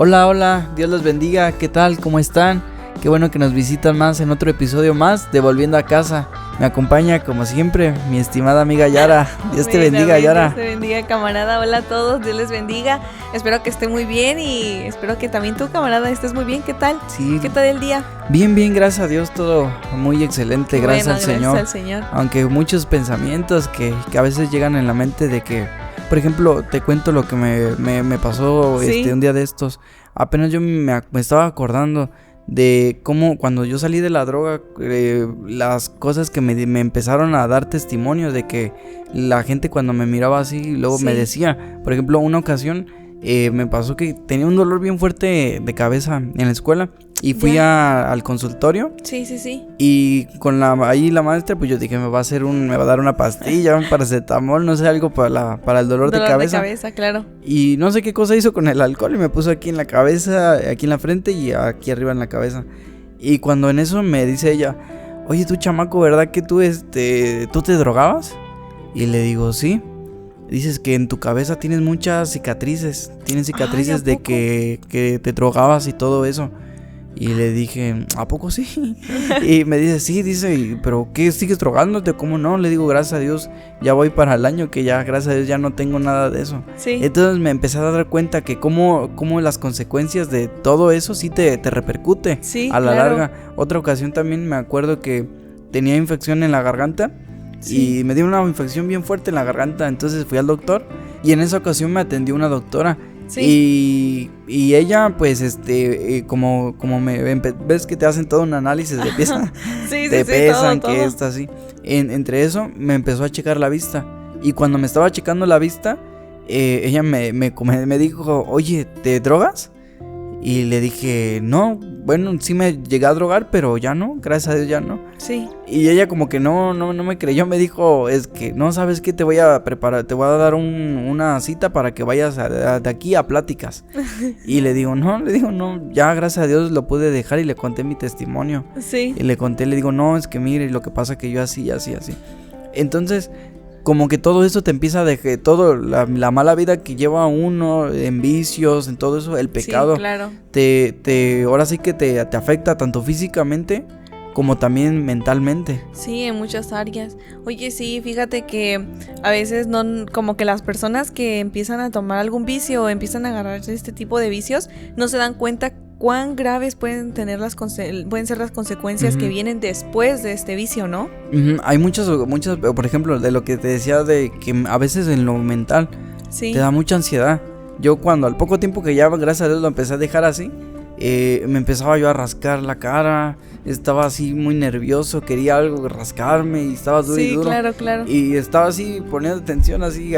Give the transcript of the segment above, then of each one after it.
Hola, hola, Dios los bendiga, ¿qué tal? ¿Cómo están? Qué bueno que nos visitan más en otro episodio más de Volviendo a Casa. Me acompaña, como siempre, mi estimada amiga Yara. Dios te bendiga, Yara. Dios te bendiga, camarada. Hola a todos, Dios les bendiga. Espero que esté muy bien y espero que también tú, camarada, estés muy bien. ¿Qué tal? Sí. ¿Qué tal el día? Bien, gracias a Dios, todo muy excelente, gracias al Señor. Gracias al Señor. Aunque muchos pensamientos que a veces llegan en la mente de que, por ejemplo, te cuento lo que me pasó ¿Sí? Un día de estos. Apenas yo me estaba acordando de cómo cuando yo salí de la droga, las cosas que me empezaron a dar testimonio de que la gente cuando me miraba así, luego me decía, por ejemplo, una ocasión me pasó que tenía un dolor bien fuerte de cabeza en la escuela y fui al consultorio. Sí. Y con la maestra, pues yo dije, me va a dar una pastilla, un paracetamol, no sé, algo para el dolor de cabeza. De cabeza, claro. Y no sé qué cosa hizo con el alcohol y me puso aquí en la cabeza, aquí en la frente y aquí arriba en la cabeza. Y cuando en eso me dice ella, oye, tú chamaco, ¿verdad que tú te drogabas? Y le digo, sí. Dices que en tu cabeza tienes muchas cicatrices, tienes cicatrices de que te drogabas y todo eso. Y le dije, ¿a poco sí? Y me dice, sí, dice, ¿pero qué? ¿Sigues drogándote? ¿Cómo no? Le digo, gracias a Dios, ya voy para el año que ya, gracias a Dios, ya no tengo nada de eso. Sí. Entonces me empecé a dar cuenta que cómo las consecuencias de todo eso sí te repercute a la larga. Otra ocasión también me acuerdo que tenía infección en la garganta. Sí. Y me dio una infección bien fuerte en la garganta, entonces fui al doctor y en esa ocasión me atendió una doctora. Sí. Y ella, pues, como ves que te hacen todo un análisis de pieza, te pesan, todo. Que está así. Entre eso, me empezó a checar la vista. Y cuando me estaba checando la vista, ella me dijo, oye, ¿te drogas? Y le dije, no, bueno, sí me llegué a drogar, pero ya no, gracias a Dios ya no. Sí. Y ella como que no me creyó, me dijo, es que no sabes qué, te voy a preparar, te voy a dar una cita para que vayas de aquí a pláticas. Y le digo, no, ya gracias a Dios lo pude dejar y le conté mi testimonio. Sí. Y le digo, no, es que mire, lo que pasa que yo así. Entonces, como que todo eso te empieza a dejar, todo la mala vida que lleva uno en vicios, en todo eso, el pecado. Sí, claro. Ahora sí que te afecta tanto físicamente como también mentalmente. Sí, en muchas áreas. Oye, sí, fíjate que a veces no, como que las personas que empiezan a tomar algún vicio o empiezan a agarrar este tipo de vicios, no se dan cuenta cuán graves pueden ser las consecuencias que vienen después de este vicio, ¿no? Hay muchas, por ejemplo, de lo que te decía de que a veces en lo mental te da mucha ansiedad. Yo cuando al poco tiempo que ya, gracias a Dios, lo empecé a dejar así, me empezaba yo a rascar la cara, estaba así muy nervioso, quería algo rascarme y estaba duro y duro. Sí, claro. Y estaba así poniendo atención así,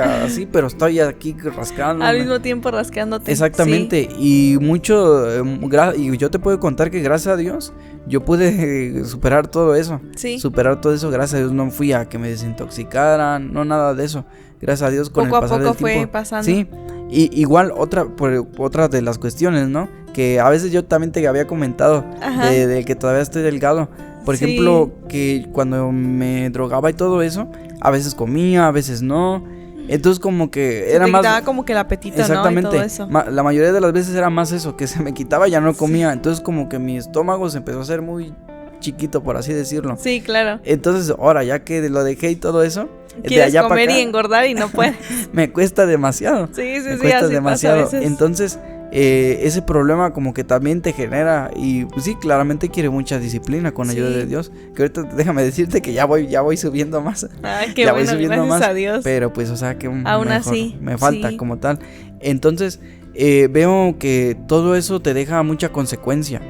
pero estoy aquí rascándome. Al mismo tiempo rascándote. Exactamente, sí. Y yo te puedo contar que gracias a Dios yo pude superar todo eso. Sí. Superar todo eso, gracias a Dios no fui a que me desintoxicaran, no nada de eso. Gracias a Dios con poco el pasar del tiempo. Poco a poco fue pasando. Sí. Y igual otra de las cuestiones, ¿no? Que a veces yo también te había comentado de que todavía estoy delgado. Por ejemplo, que cuando me drogaba y todo eso, a veces comía, a veces no. Entonces como que era más... quitaba como que el apetito, exactamente, ¿no? Y todo eso. La mayoría de las veces era más eso, que se me quitaba y ya no comía. Entonces como que mi estómago se empezó a hacer muy chiquito, por así decirlo. Sí, claro. Entonces ahora ya que lo dejé y todo eso, quieres de allá comer para acá, y engordar y no puedes. Me cuesta demasiado. Me cuesta demasiado. Pasa a veces. Entonces ese problema como que también te genera y pues sí, claramente quiere mucha disciplina con ayuda de Dios. Que ahorita déjame decirte que ya voy subiendo más. Ay, qué bueno, gracias a Dios. Pero pues, o sea, que aún así me falta como tal. Entonces veo que todo eso te deja mucha consecuencia.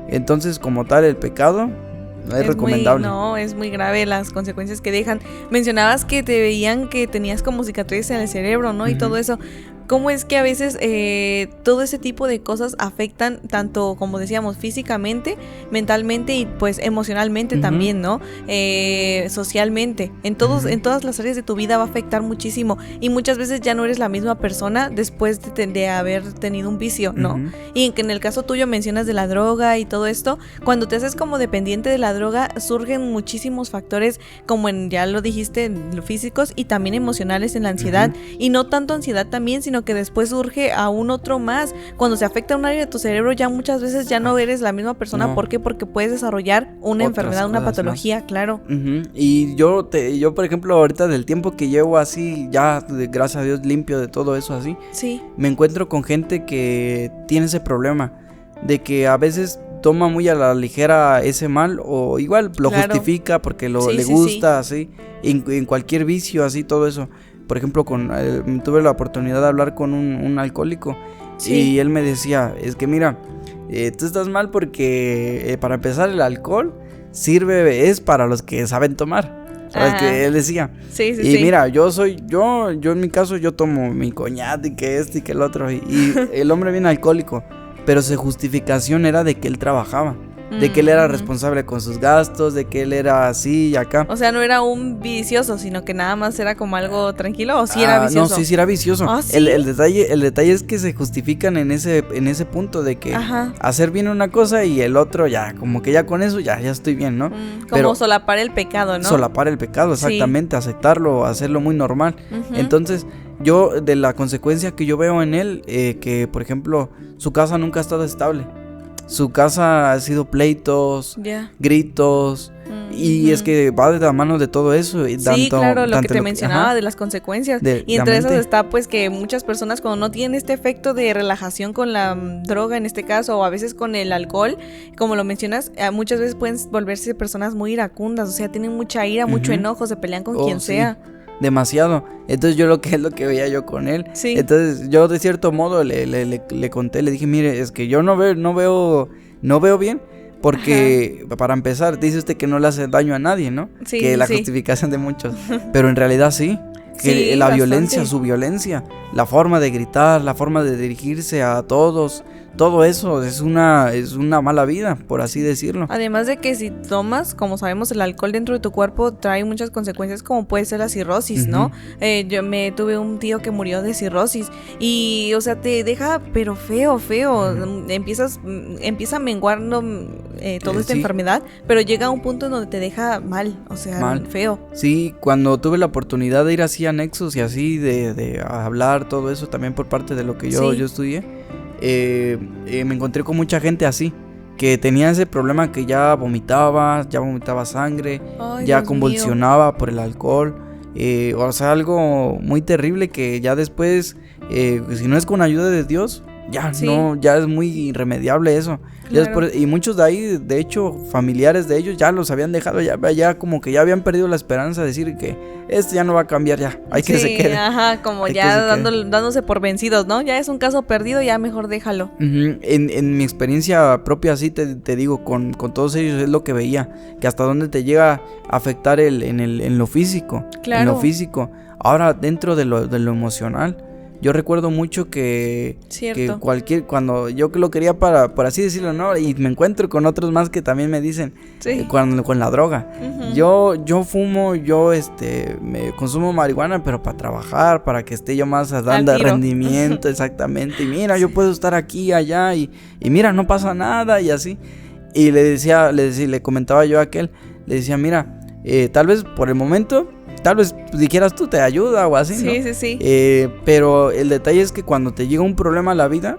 Entonces, como tal, el pecado no es recomendable. Es muy grave las consecuencias que dejan. Mencionabas que te veían que tenías como cicatrices en el cerebro, ¿no? Y todo eso. ¿Cómo es que a veces todo ese tipo de cosas afectan tanto, como decíamos, físicamente, mentalmente y pues emocionalmente también, ¿no? Socialmente. En todas las áreas de tu vida va a afectar muchísimo y muchas veces ya no eres la misma persona después de haber tenido un vicio, ¿no? Y en el caso tuyo mencionas de la droga y todo esto, cuando te haces como dependiente de la droga surgen muchísimos factores como ya lo dijiste, físicos y también emocionales en la ansiedad y no tanto ansiedad también, sino sino que después surge aún otro más. Cuando se afecta un área de tu cerebro, ya muchas veces ya no eres la misma persona. No. ¿Por qué? Porque puedes desarrollar una enfermedad, una patología, más. Claro. Y yo, por ejemplo, ahorita del tiempo que llevo así, ya, gracias a Dios, limpio de todo eso así, sí. Me encuentro con gente que tiene ese problema, de que a veces toma muy a la ligera ese mal, o igual lo justifica porque le gusta, así, en cualquier vicio, así, todo eso. Por ejemplo, tuve la oportunidad de hablar con un alcohólico, y él me decía, es que mira, tú estás mal porque para empezar el alcohol es para los que saben tomar. ¿Sabes que él decía? Sí. Mira, yo en mi caso, yo tomo mi coñac y que y que el otro, y el hombre bien alcohólico, pero su justificación era de que él trabajaba, de que él era responsable con sus gastos, de que él era así y acá. O sea, no era un vicioso, sino que nada más era como algo tranquilo, ¿o sí era vicioso? No, sí era vicioso. ¿Sí? El detalle es que se justifican en ese punto de que hacer bien una cosa y el otro ya, como que ya con eso ya estoy bien, ¿no? Como solapar el pecado, ¿no? Solapar el pecado, exactamente, aceptarlo, hacerlo muy normal. Entonces, yo, de la consecuencia que yo veo en él, que por ejemplo, su casa nunca ha estado estable. Su casa ha sido pleitos, gritos, y es que va de la mano de todo eso. Y claro, lo que te mencionaba de las consecuencias. Y entre esas está pues que muchas personas cuando no tienen este efecto de relajación con la droga en este caso, o a veces con el alcohol, como lo mencionas, muchas veces pueden volverse personas muy iracundas, o sea, tienen mucha ira, mucho enojo, se pelean con quien sea. Demasiado. Entonces yo lo que veía yo con él. Sí. Entonces yo de cierto modo le conté, le dije, mire, es que yo no veo bien. Porque para empezar, dice usted que no le hace daño a nadie, ¿no? Sí, que la justificación de muchos. Pero en realidad sí. Que la violencia, su violencia, la forma de gritar, la forma de dirigirse a todos, todo eso es una mala vida, por así decirlo. Además de que si tomas, como sabemos, el alcohol dentro de tu cuerpo trae muchas consecuencias, como puede ser la cirrosis, ¿no? Yo tuve un tío que murió de cirrosis y, o sea, te deja pero feo. Empieza a menguar toda esta enfermedad, pero llega a un punto en donde te deja mal, o sea, feo. Sí, cuando tuve la oportunidad de ir así a Nexus y así de hablar todo eso también por parte de lo que yo estudié, me encontré con mucha gente así, que tenía ese problema que ya vomitaba sangre, ya Dios convulsionaba mío. Por el alcohol, o sea, algo muy terrible que ya después, si no es con ayuda de Dios, ya es muy irremediable eso. Claro. Y muchos de ahí, de hecho, familiares de ellos ya los habían dejado, ya como que ya habían perdido la esperanza de decir que esto ya no va a cambiar, ya, hay que se quede. Como ya dándose por vencidos, ¿no? Ya es un caso perdido, ya mejor déjalo. En mi experiencia propia, así te digo, con todos ellos es lo que veía, que hasta dónde te llega a afectar en lo físico. Claro. En lo físico. Ahora, dentro de lo emocional, yo recuerdo mucho que cuando yo lo quería por así decirlo, ¿no? Y me encuentro con otros más que también me dicen con la droga. Yo fumo, me consumo marihuana, pero para trabajar, para que esté yo más dando rendimiento, exactamente. Y mira, yo puedo estar aquí, allá, y mira, no pasa nada, y así. Y le comentaba yo a aquel, le decía, mira, tal vez por el momento, tal vez dijeras tú te ayuda o así, ¿no? Sí. Pero el detalle es que cuando te llega un problema a la vida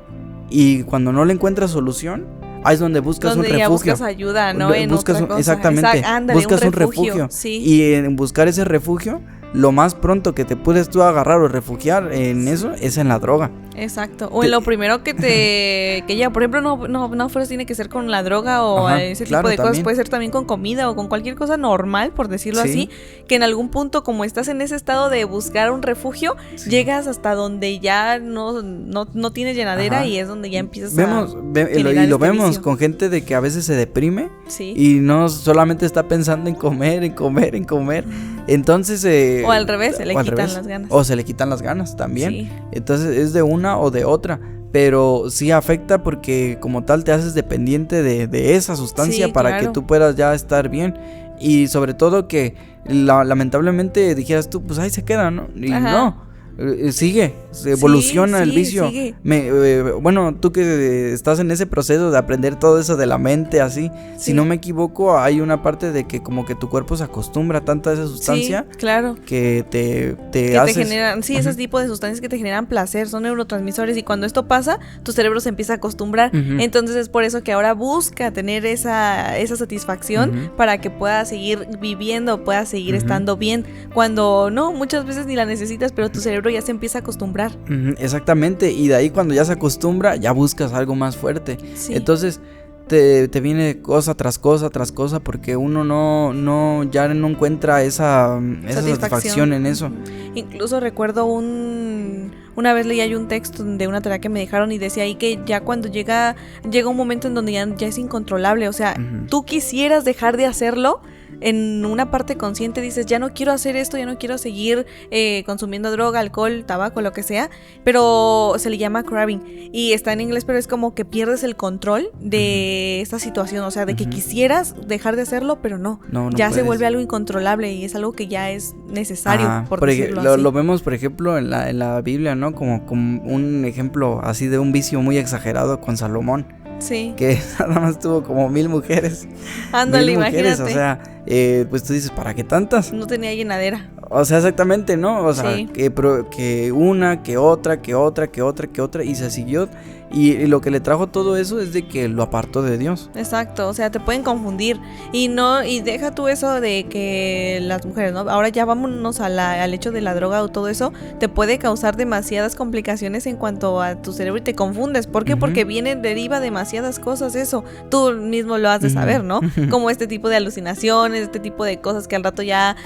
y cuando no le encuentras solución, ahí es donde buscas un refugio. Ya buscas ayuda, ¿no? Buscas otra cosa. Exactamente. Buscas un refugio. Sí. Y en buscar ese refugio, lo más pronto que te puedes tú agarrar o refugiar en eso es en la droga. Exacto. O en lo primero que ya, por ejemplo, no fuera tiene que ser con la droga o ese tipo de cosas, puede ser también con comida o con cualquier cosa normal, por decirlo así, que en algún punto, como estás en ese estado de buscar un refugio, llegas hasta donde ya no tienes llenadera y es donde ya empiezas y lo vemos vicio. Con gente de que a veces se deprime y no solamente está pensando en comer. Entonces o al revés, se le quitan las ganas. O se le quitan las ganas también. Entonces es de una o de otra, pero sí afecta porque como tal te haces dependiente de esa sustancia para que tú puedas ya estar bien. Y sobre todo que lamentablemente dijeras tú, pues ahí se queda, ¿no? Y sigue, se evoluciona el vicio. Sigue. Bueno, tú que estás en ese proceso de aprender todo eso de la mente, así, si no me equivoco, hay una parte de que como que tu cuerpo se acostumbra tanto a esa sustancia, claro, que te generan, ese tipo de sustancias que te generan placer, son neurotransmisores, y cuando esto pasa, tu cerebro se empieza a acostumbrar. Entonces es por eso que ahora busca tener esa satisfacción para que pueda seguir viviendo, pueda seguir estando bien, cuando no, muchas veces ni la necesitas, pero tu cerebro ya se empieza a acostumbrar. Exactamente, y de ahí cuando ya se acostumbra, ya buscas algo más fuerte. Entonces te viene cosa tras cosa tras cosa, porque uno ya no encuentra esa satisfacción en eso. Incluso recuerdo una vez leía yo un texto de una tarea que me dejaron y decía ahí que ya cuando llega un momento en donde ya es incontrolable, o sea, tú quisieras dejar de hacerlo. En una parte consciente dices, ya no quiero hacer esto, ya no quiero seguir consumiendo droga, alcohol, tabaco, lo que sea, pero se le llama craving y está en inglés, pero es como que pierdes el control de esta situación, o sea, de que quisieras dejar de hacerlo, pero no ya puedes. Se vuelve algo incontrolable y es algo que ya es necesario, por decirlo así. Lo vemos, por ejemplo, en la Biblia, ¿no? Como un ejemplo así de un vicio muy exagerado con Salomón. Sí. Que nada más tuvo como 1000 mujeres. Ándale, imagínate. O sea, pues tú dices, ¿para qué tantas? No tenía llenadera. O sea, exactamente, ¿no? O sea, que una, que otra, y se siguió. Y lo que le trajo todo eso es de que lo apartó de Dios. Exacto, o sea, te pueden confundir. Y deja tú eso de que las mujeres, ¿no? Ahora ya vámonos al hecho de la droga o todo eso. Te puede causar demasiadas complicaciones en cuanto a tu cerebro y te confundes. ¿Por qué? Porque deriva demasiadas cosas eso. Tú mismo lo has de saber, ¿no? Como este tipo de alucinaciones, este tipo de cosas que al rato ya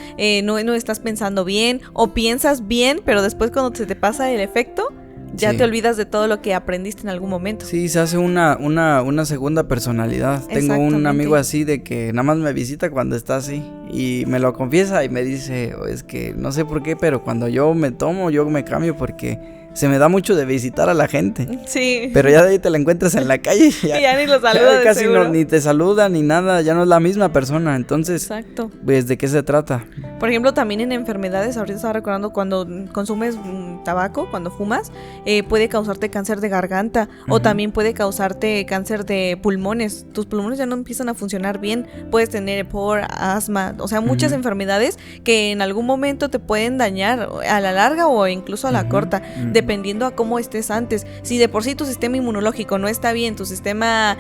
no estás pensando bien. O piensas bien, pero después cuando se te pasa el efecto, ya te olvidas de todo lo que aprendiste en algún momento. Sí, se hace una segunda personalidad. Tengo un amigo así de que nada más me visita cuando está así y me lo confiesa y me dice, es que no sé por qué, pero cuando yo me tomo, yo me cambio porque se me da mucho de visitar a la gente. Sí. Pero ya de ahí te la encuentras en la calle y ya ni lo saluda, casi ni te saluda ni nada, ya no es la misma persona. Entonces, exacto. Pues, ¿de qué se trata? Por ejemplo, también en enfermedades, ahorita estaba recordando cuando consumes tabaco, cuando fumas, puede causarte cáncer de garganta o también puede causarte cáncer de pulmones. Tus pulmones ya no empiezan a funcionar bien, puedes tener asma, o sea, muchas enfermedades que en algún momento te pueden dañar a la larga o incluso a la corta, dependiendo a cómo estés antes. Si de por sí tu sistema inmunológico no está bien, tu sistema,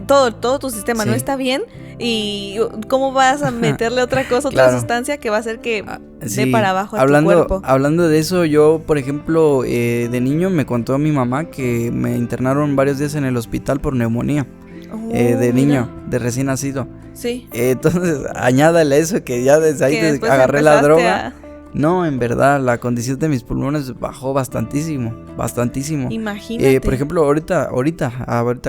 todo tu sistema no está bien, y cómo vas a meterle otra cosa, otra sustancia que va a hacer que dé para abajo a tu cuerpo. Hablando de eso, yo, por ejemplo, de niño me contó mi mamá que me internaron varios días en el hospital por neumonía. De niño, de recién nacido. Sí. Entonces, añádale eso que ya desde ahí agarré la droga. No, en verdad, la condición de mis pulmones bajó bastantísimo. Imagínate. Por ejemplo, ahorita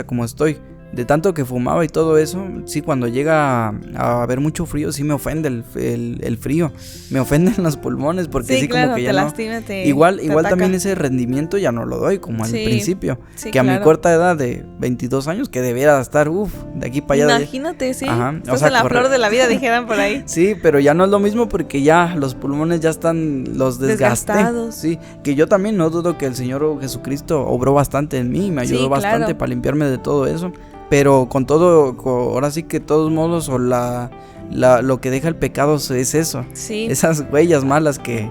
como estoy, de tanto que fumaba y todo eso, sí, cuando llega a haber mucho frío, sí me ofende el frío. Me ofenden los pulmones porque sí, claro, como que ya te no. Lastima, igual también ese rendimiento ya no lo doy como al principio. Sí, que a mi corta edad de 22 años, que debiera estar, de aquí para allá. Imagínate, sí. Estás en la flor de la vida, dijeran por ahí. Sí, pero ya no es lo mismo porque ya los pulmones ya están, los desgastados. Sí, que yo también no dudo que el Señor Jesucristo obró bastante en mí, me ayudó bastante para limpiarme de todo eso. Pero con todo, ahora sí que de todos modos, o lo que deja el pecado es eso. Sí. Esas huellas malas que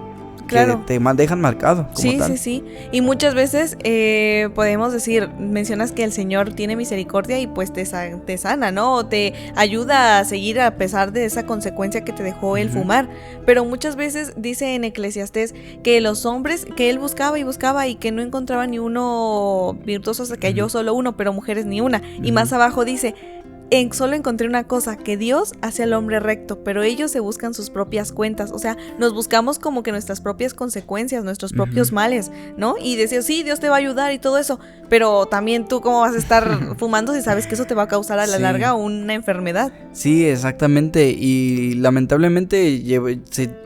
te dejan marcado como tal. Sí. Y muchas veces podemos decir, mencionas que el Señor tiene misericordia y pues te sana, ¿no? O te ayuda a seguir a pesar de esa consecuencia que te dejó el fumar. Pero muchas veces dice en Eclesiastés que los hombres, que él buscaba y que no encontraba ni uno virtuoso, hasta que halló solo uno, pero mujeres ni una. Y más abajo dice, solo encontré una cosa, que Dios hace al hombre recto, pero ellos se buscan sus propias cuentas, o sea, nos buscamos como que nuestras propias consecuencias, nuestros propios males, ¿no? Y decir, sí, Dios te va a ayudar y todo eso, pero también tú cómo vas a estar fumando si sabes que eso te va a causar a la larga una enfermedad. Sí, exactamente, y lamentablemente,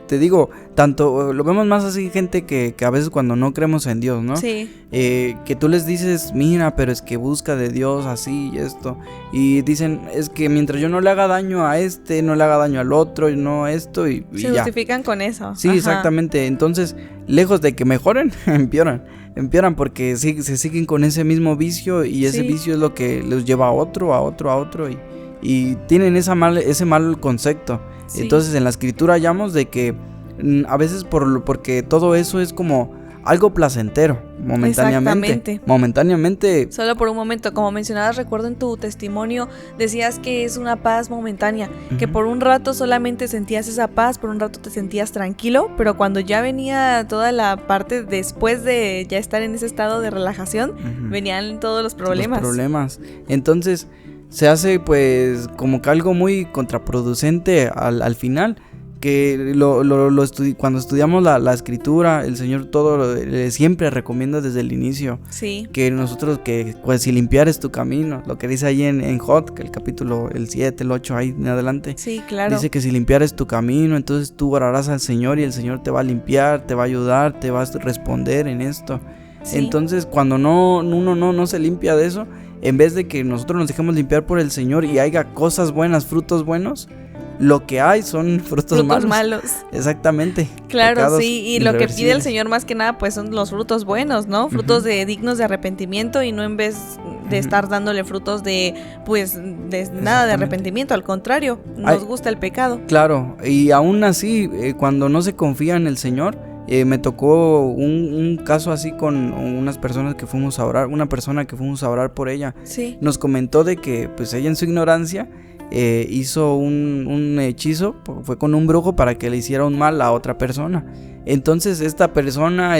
te digo, tanto lo vemos más así gente que a veces cuando no creemos en Dios, ¿no? Sí. Que tú les dices, mira, pero es que busca de Dios así y esto, y dicen, dicen, es que mientras yo no le haga daño a no le haga daño al otro, y no esto y se ya. Justifican con eso. Sí, exactamente. Entonces, lejos de que mejoren, empeoran porque se siguen con ese mismo vicio y ese vicio es lo que los lleva a otro y tienen ese mal concepto. Sí. Entonces, en la escritura hallamos de que a veces porque todo eso es como algo placentero, momentáneamente. Solo por un momento, como mencionabas, recuerdo en tu testimonio, decías que es una paz momentánea, que por un rato solamente sentías esa paz, por un rato te sentías tranquilo, pero cuando ya venía toda la parte después de ya estar en ese estado de relajación, venían todos los problemas. Entonces, se hace pues como que algo muy contraproducente al final. Que cuando estudiamos la escritura, el Señor siempre recomienda desde el inicio. Sí. Que nosotros, pues si limpiares tu camino, lo que dice ahí en Jod, que el capítulo, el 7, el 8, ahí en adelante. Sí, claro. Dice que si limpiares tu camino, entonces tú orarás al Señor y el Señor te va a limpiar, te va a ayudar, te va a responder en esto. Sí. Entonces, cuando uno no se limpia de eso, en vez de que nosotros nos dejemos limpiar por el Señor y haya cosas buenas, frutos buenos, lo que hay son frutos malos. Exactamente. Claro, pecados, sí, y lo que pide el Señor más que nada pues son los frutos buenos, ¿no? Frutos dignos de arrepentimiento y no en vez de estar dándole frutos de nada de arrepentimiento, al contrario, nos gusta el pecado. Claro, y aún así, cuando no se confía en el Señor, me tocó un caso así con unas personas que fuimos a orar, una persona que fuimos a orar por ella. Sí. Nos comentó de que pues ella en su ignorancia hizo un hechizo, fue con un brujo para que le hiciera un mal a otra persona. Entonces esta persona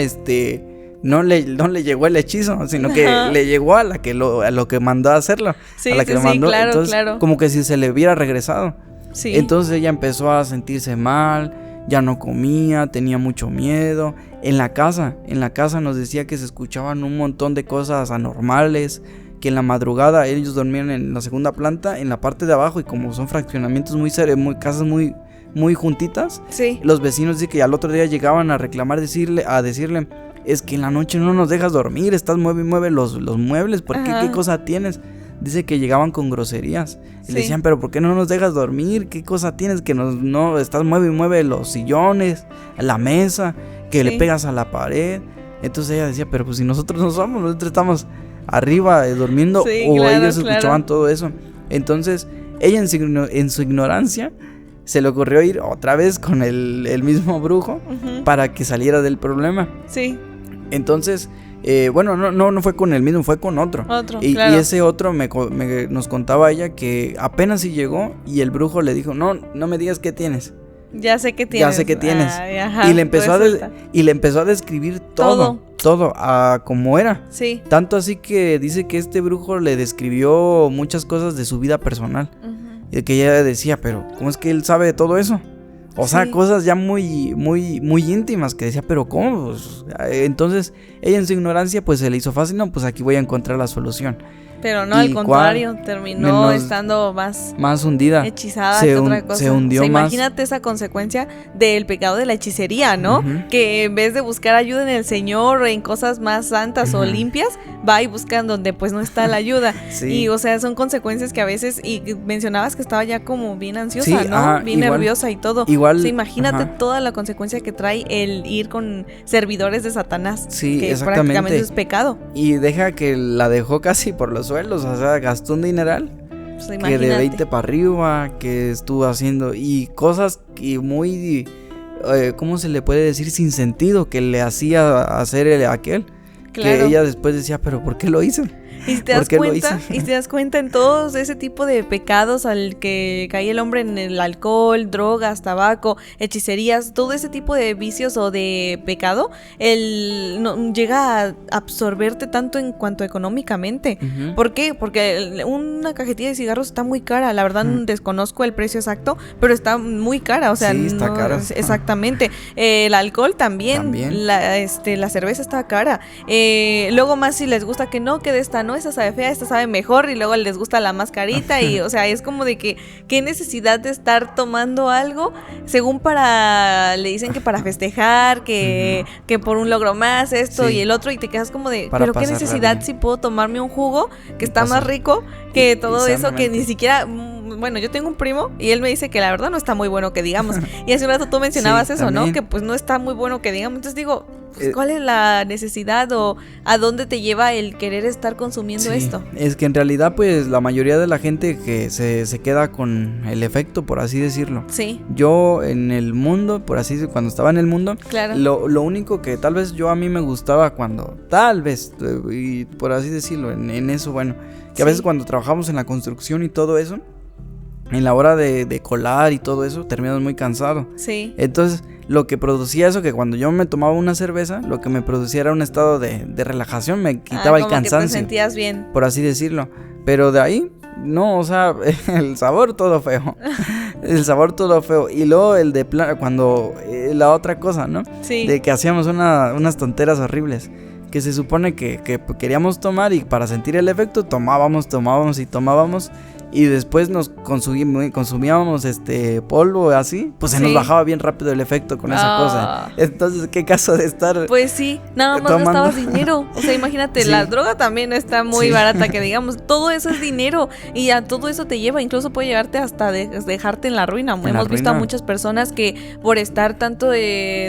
no le llegó el hechizo, sino que le llegó a lo que mandó a hacerlo. Sí, a la que le mandó. Claro, entonces, claro. Como que si se le hubiera regresado. Sí. Entonces ella empezó a sentirse mal, ya no comía, tenía mucho miedo. En la casa nos decía que se escuchaban un montón de cosas anormales, que en la madrugada ellos dormían en la segunda planta, en la parte de abajo, y como son fraccionamientos casas muy juntitas, sí. Los vecinos dicen que al otro día llegaban a reclamar, a decirle, es que en la noche no nos dejas dormir, estás mueve y mueve los muebles, ¿por qué? ¿Qué cosa tienes? Dice que llegaban con groserías y le decían, pero ¿por qué no nos dejas dormir? ¿Qué cosa tienes? Que no estás mueve y mueve los sillones, la mesa, que le pegas a la pared. Entonces ella decía, pero pues si nosotros nosotros estamos arriba durmiendo, ellos escuchaban todo eso. Entonces ella en su ignorancia se le ocurrió ir otra vez con el mismo brujo para que saliera del problema. Sí. Entonces no fue con el mismo, fue con otro. Y ese otro nos contaba ella que apenas si llegó y el brujo le dijo, no me digas qué tienes. Ya sé que tienes. Ay, ajá, y le empezó a describir todo a como era. Sí. Tanto así que dice que este brujo le describió muchas cosas de su vida personal. Y que ella decía, pero ¿cómo es que él sabe de todo eso? O sea, cosas ya muy íntimas, que decía, pero ¿cómo? Pues, entonces ella en su ignorancia pues se le hizo fácil, no, pues aquí voy a encontrar la solución. Pero no, al contrario, terminó estando más hundida, hechizada que otra cosa. Se hundió más. Imagínate esa consecuencia del pecado de la hechicería, ¿no? Que en vez de buscar ayuda en el Señor, en cosas más santas o limpias, va y busca donde pues no está la ayuda. Y o sea, son consecuencias que a veces, y mencionabas que estaba ya como bien ansiosa, ¿no? Bien nerviosa y todo. Igual, o sea, imagínate toda la consecuencia que trae el ir con servidores de Satanás. Sí, que exactamente. Prácticamente es pecado. Y deja que la dejó casi por los suelos, o sea, gastó un dineral, pues que de 20 para arriba, que estuvo haciendo, y cosas que muy, ¿cómo se le puede decir? Sin sentido, que le hacía hacer aquel, que ella después decía, pero ¿por qué lo hizo? Y te das cuenta en todos ese tipo de pecados al que cae el hombre, en el alcohol, drogas, tabaco, hechicerías, todo ese tipo de vicios o de pecado, llega a absorberte tanto en cuanto económicamente. ¿Por qué? Porque una cajetilla de cigarros está muy cara, la verdad desconozco el precio exacto, pero está muy cara, o sea, sí, está cara. Exactamente. El alcohol también. La cerveza está cara. luego más si les gusta que no, que de esta no, esta sabe fea, esta sabe mejor, y luego les gusta la más carita, y o sea, es como de que qué necesidad de estar tomando algo, según le dicen que para festejar, que por un logro más, esto y el otro, y te quedas como de, pero qué necesidad si puedo tomarme un jugo que está más rico que todo eso, que ni siquiera, bueno, yo tengo un primo y él me dice que la verdad no está muy bueno que digamos, y hace un rato tú mencionabas eso, también, ¿no? Que pues no está muy bueno que digamos, entonces digo, pues, ¿cuál es la necesidad o a dónde te lleva el querer estar consumiendo esto? Es que en realidad pues la mayoría de la gente que se queda con el efecto, por así decirlo. Sí. Yo en el mundo, por así decirlo, cuando estaba en el mundo, claro, lo único que tal vez a mí me gustaba cuando, tal vez, y por así decirlo, en eso, bueno, que a veces cuando trabajamos en la construcción y todo eso, en la hora de colar y todo eso, terminas muy cansado. Sí. Entonces, lo que producía eso, que cuando yo me tomaba una cerveza, lo que me producía era un estado de relajación, me quitaba el cansancio. Que te sentías bien. Por así decirlo. Pero de ahí, no, o sea, el sabor todo feo. El sabor todo feo. Y luego el de cuando, la otra cosa, ¿no? Sí. De que hacíamos unas tonteras horribles. Que se supone que queríamos tomar y para sentir el efecto tomábamos y después nos consumíamos polvo así, pues se nos bajaba bien rápido el efecto con esa cosa. Entonces, ¿qué caso de estar? Pues sí, nada más gastabas dinero. O sea, imagínate, la droga también está muy barata, que digamos, todo eso es dinero y a todo eso te lleva, incluso puede llevarte hasta dejarte en la ruina. Hemos visto a muchas personas que por estar tanto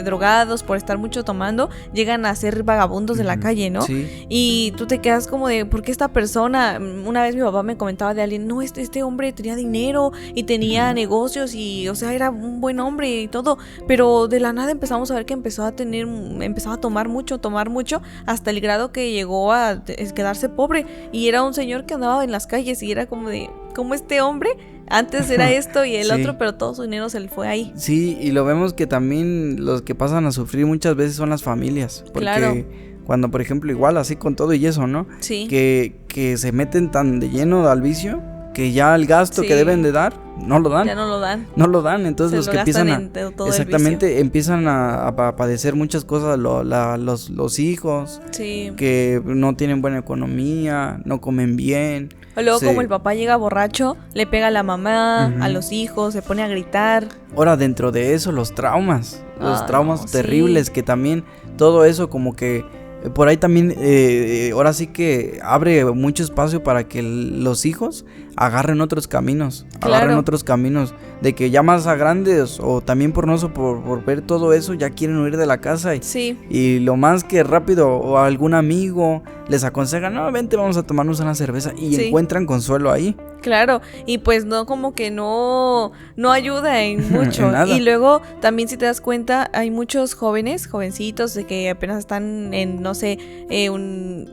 drogados, por estar mucho tomando, llegan a ser vagabundos de la calle, ¿no? Sí. Y tú te quedas como de, ¿por qué esta persona? Una vez mi papá me comentaba de alguien, no, este hombre tenía dinero y tenía negocios y, o sea, era un buen hombre y todo, pero de la nada empezamos a ver que empezaba a tomar mucho, hasta el grado que llegó a quedarse pobre, y era un señor que andaba en las calles y era como de, como este hombre antes era esto y el otro, pero todo su dinero se le fue ahí. Sí, y lo vemos que también los que pasan a sufrir muchas veces son las familias, porque claro, cuando, por ejemplo, igual así con todo y eso, ¿no? Sí. Que se meten tan de lleno al vicio que ya el gasto que deben de dar no lo dan. Ya no lo dan. No lo dan, entonces los que empiezan exactamente, empiezan a padecer muchas cosas, los hijos, que no tienen buena economía, no comen bien. O luego como el papá llega borracho, le pega a la mamá, a los hijos, se pone a gritar. Ahora, dentro de eso, los traumas terribles, que también todo eso como que por ahí también, ahora sí que abre mucho espacio para que los hijos agarren otros caminos, de que ya más a grandes o también por ver todo eso ya quieren huir de la casa y lo más que rápido o algún amigo les aconseja, no, vente, vamos a tomarnos una cerveza y encuentran consuelo ahí. Claro, y pues no, como que no ayuda en mucho. Y luego también, si te das cuenta, hay muchos jovencitos de que apenas están en, no sé,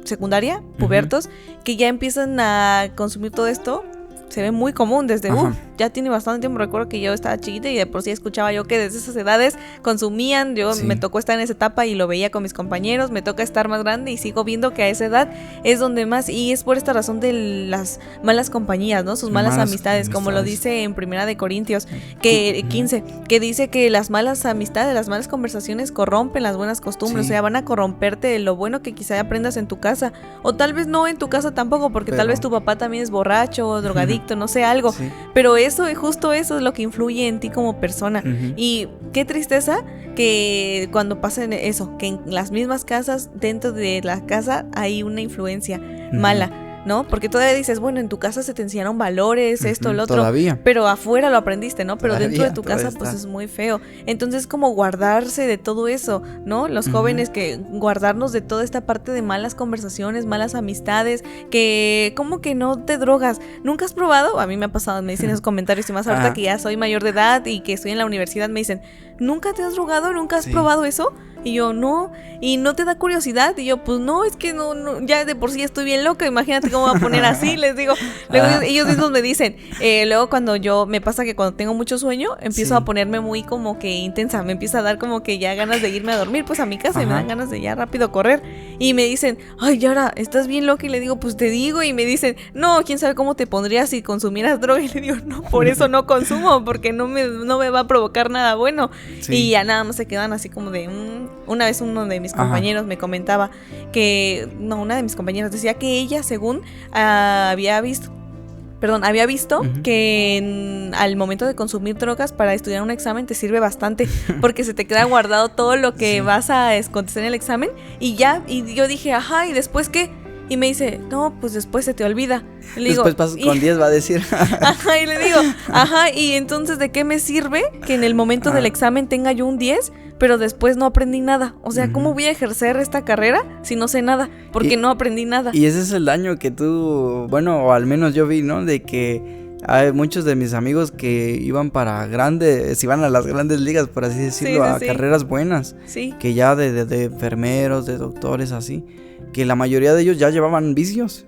secundaria, pubertos, que ya empiezan a consumir todo esto. Se ve muy común desde, ya tiene bastante tiempo. Recuerdo que yo estaba chiquita y de por sí escuchaba yo que desde esas edades consumían. Me tocó estar en esa etapa y lo veía con mis compañeros. Me toca estar más grande y sigo viendo que a esa edad es donde más, y es por esta razón de las malas compañías, ¿no? Sus malas amistades, como lo dice en Primera de Corintios 15, que dice que las malas amistades, las malas conversaciones corrompen las buenas costumbres, o sea, van a corromperte de lo bueno que quizá aprendas en tu casa, o tal vez no en tu casa tampoco, porque tal vez tu papá también es borracho o drogadicto, no sé, algo, pero justo eso es lo que influye en ti como persona. Y qué tristeza que cuando pasa eso, que en las mismas casas, dentro de la casa hay una influencia mala, ¿no? Porque todavía dices, bueno, en tu casa se te enseñaron valores, esto, lo otro, todavía, pero afuera lo aprendiste, ¿no? Pero dentro de tu casa pues es muy feo. Entonces, como guardarse de todo eso, ¿no? Los jóvenes, que guardarnos de toda esta parte de malas conversaciones, malas amistades, que como que no te drogas. ¿Nunca has probado? A mí me ha pasado, me dicen en esos comentarios, y más ahorita que ya soy mayor de edad y que estoy en la universidad, me dicen, ¿nunca te has drogado? ¿Nunca has probado eso? Y yo, no. ¿Y no te da curiosidad? Y yo, pues no, es que no, ya de por sí estoy bien loca, imagínate cómo va a poner así, les digo. Luego ellos mismos me dicen, luego cuando me pasa que cuando tengo mucho sueño, empiezo a ponerme muy como que intensa, me empieza a dar como que ya ganas de irme a dormir, pues a mi casa, y me dan ganas de ya rápido correr. Y me dicen, ay, Yara, ¿estás bien loca? Y le digo, pues te digo. Y me dicen, no, quién sabe cómo te pondrías si consumieras droga. Y le digo, no, por eso no consumo, porque no me va a provocar nada bueno. Y ya nada más se quedan así como de, Una vez uno de mis compañeros me comentaba que, no, una de mis compañeras decía que ella, según había visto que al momento de consumir drogas para estudiar un examen te sirve bastante, porque se te queda guardado todo lo que vas a contestar en el examen y ya, y yo dije, ajá, ¿y después qué? Y me dice, no, pues después se te olvida. Y le después pasas con 10, va a decir. Ajá, y le digo, ajá, y entonces ¿de qué me sirve que en el momento del examen tenga yo un 10, pero después no aprendí nada? O sea, ¿cómo voy a ejercer esta carrera si no sé nada? Porque no aprendí nada. Y ese es el daño que tú, bueno, o al menos yo vi, ¿no? De que hay muchos de mis amigos que iban para grandes, iban a las grandes ligas, por así decirlo, a carreras buenas. Sí. Que ya de enfermeros, de doctores, así. Que la mayoría de ellos ya llevaban vicios.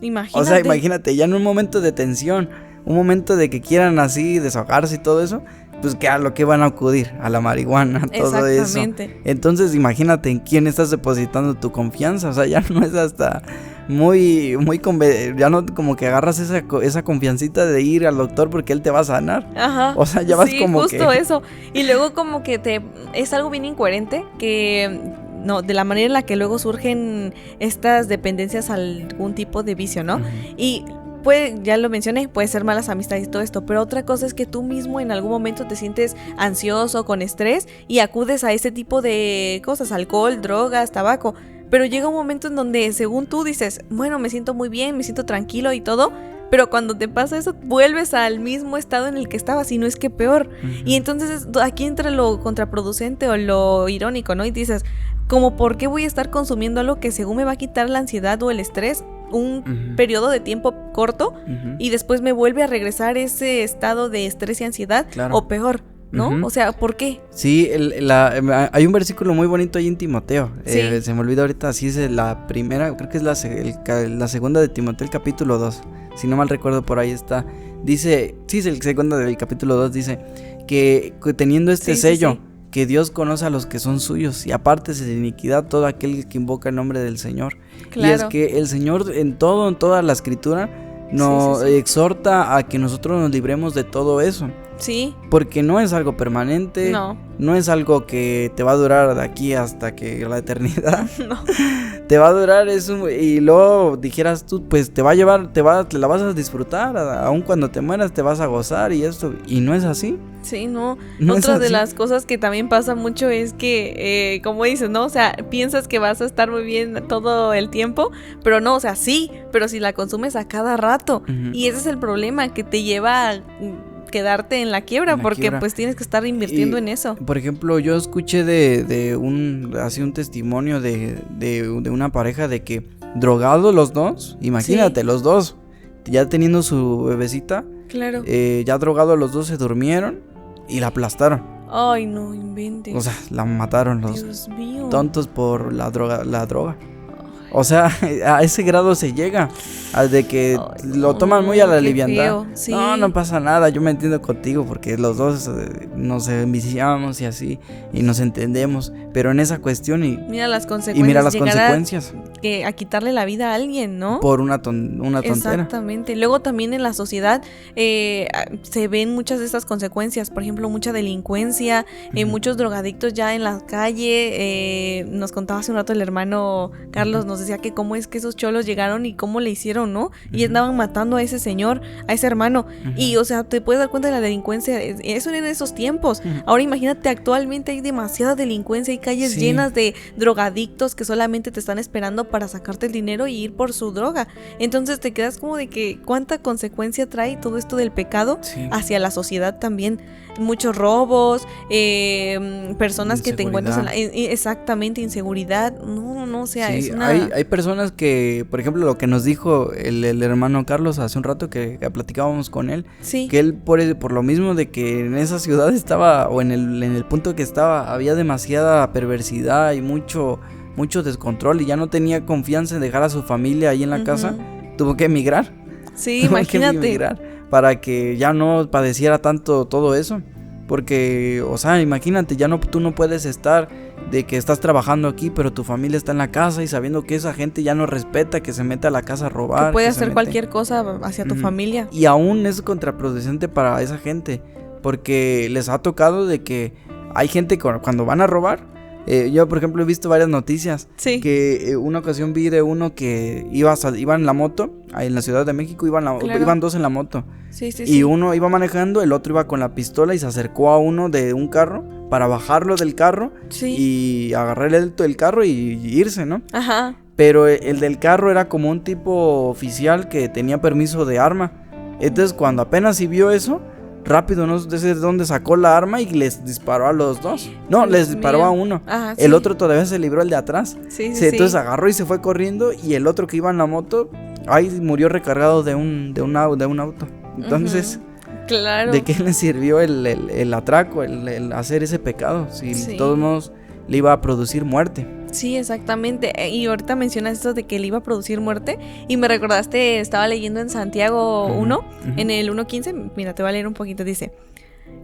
Imagínate. O sea, imagínate, ya en un momento de tensión, un momento de que quieran así desahogarse y todo eso, pues que a lo que van a acudir, a la marihuana, todo eso. Exactamente. Entonces imagínate en quién estás depositando tu confianza, o sea, ya no es hasta muy ya no como que agarras esa confiancita de ir al doctor porque él te va a sanar. Ajá. O sea, ya vas como que... Sí, justo eso. Y luego como que es algo bien incoherente que... No, de la manera en la que luego surgen estas dependencias a algún tipo de vicio, ¿no? Y ya lo mencioné, puede ser malas amistades y todo esto, pero otra cosa es que tú mismo en algún momento te sientes ansioso, con estrés y acudes a ese tipo de cosas, alcohol, drogas, tabaco, pero llega un momento en donde según tú dices, bueno, me siento muy bien, me siento tranquilo y todo, pero cuando te pasa eso, vuelves al mismo estado en el que estabas y no es que peor. Y entonces aquí entra lo contraproducente o lo irónico, ¿no? Y dices, como ¿por qué voy a estar consumiendo algo que según me va a quitar la ansiedad o el estrés un periodo de tiempo corto y después me vuelve a regresar ese estado de estrés y ansiedad o peor, ¿no? O sea, ¿por qué? Sí, hay un versículo muy bonito ahí en Timoteo. Se me olvida ahorita, así es la primera, creo que es la segunda de Timoteo, el capítulo 2. Si no mal recuerdo, por ahí está. Dice, sí, es el segundo del capítulo 2, dice que teniendo este sello, que Dios conoce a los que son suyos y apártese de iniquidad todo aquel que invoca el nombre del Señor. Claro. Y es que el Señor en toda la escritura nos exhorta a que nosotros nos libremos de todo eso. Sí. Porque no es algo permanente. No es algo que te va a durar de aquí hasta que la eternidad. No. Te va a durar eso y luego dijeras tú, pues te va a llevar, te la vas a disfrutar, aun cuando te mueras te vas a gozar y esto, y no es así. Sí, no Otra de las cosas que también pasa mucho es que, como dices, ¿no? O sea, piensas que vas a estar muy bien todo el tiempo, pero no, o sea, sí, pero si la consumes a cada rato. Y ese es el problema, que te lleva a quedarte en la quiebra, pues tienes que estar invirtiendo en eso. Por ejemplo, yo escuché de un testimonio de una pareja de que drogados los dos, imagínate, los dos, ya teniendo su bebecita, claro, ya drogados los dos se durmieron y la aplastaron. Ay, no inventes. O sea, la mataron los tontos por la droga. O sea, a ese grado se llega, de que lo toman muy a la liviandad. Sí. No pasa nada, yo me entiendo contigo porque los dos nos enviciamos y así, y nos entendemos, pero en esa cuestión mira las consecuencias. A quitarle la vida a alguien, ¿no? Por una tontera. Exactamente. Luego también en la sociedad se ven muchas de estas consecuencias, por ejemplo, mucha delincuencia, muchos drogadictos ya en la calle. Nos contaba hace un rato el hermano Carlos, nos decía que cómo es que esos cholos llegaron y cómo le hicieron, ¿no? Y andaban matando a ese señor, a ese hermano. Y, o sea, te puedes dar cuenta de la delincuencia. Eso en esos tiempos. Ahora imagínate, actualmente hay demasiada delincuencia, hay calles llenas de drogadictos que solamente te están esperando para sacarte el dinero y ir por su droga. Entonces te quedas como de que cuánta consecuencia trae todo esto del pecado hacia la sociedad también. Muchos robos, personas que te encuentras exactamente, inseguridad. No, o sea, es una... Hay personas que, por ejemplo, lo que nos dijo el hermano Carlos hace un rato que platicábamos con él, que él por lo mismo de que en esa ciudad estaba, o en el punto que estaba, había demasiada perversidad y mucho descontrol y ya no tenía confianza en dejar a su familia ahí en la casa, tuvo que emigrar. Sí, imagínate. Que emigrar para que ya no padeciera tanto todo eso, porque, o sea, imagínate, tú no puedes estar de que estás trabajando aquí, pero tu familia está en la casa y sabiendo que esa gente ya no respeta, que se mete a la casa a robar. Que puede hacer cualquier cosa hacia tu familia. Y aún es contraproducente para esa gente, porque les ha tocado de que hay gente que cuando van a robar, Yo, por ejemplo, he visto varias noticias. Sí. Que una ocasión vi de uno que iba en la moto, ahí en la Ciudad de México, iban dos en la moto. Sí. Y uno iba manejando, el otro iba con la pistola y se acercó a uno de un carro para bajarlo del carro. Sí. Y agarrar el carro y irse, ¿no? Ajá. Pero el del carro era como un tipo oficial que tenía permiso de arma. Entonces, cuando apenas si vio eso, rápido, no sé de dónde sacó la arma y les disparó a los dos. No, les disparó a uno. Ajá, el otro todavía se libró, el de atrás. Entonces agarró y se fue corriendo. Y el otro que iba en la moto, ahí murió recargado de un auto. Entonces, claro. ¿De qué le sirvió el atraco, el hacer ese pecado? Si de todos modos le iba a producir muerte. Sí, exactamente. Y ahorita mencionas esto de que le iba a producir muerte. Y me recordaste, estaba leyendo en Santiago 1, en el 1:15. Mira, te voy a leer un poquito. Dice: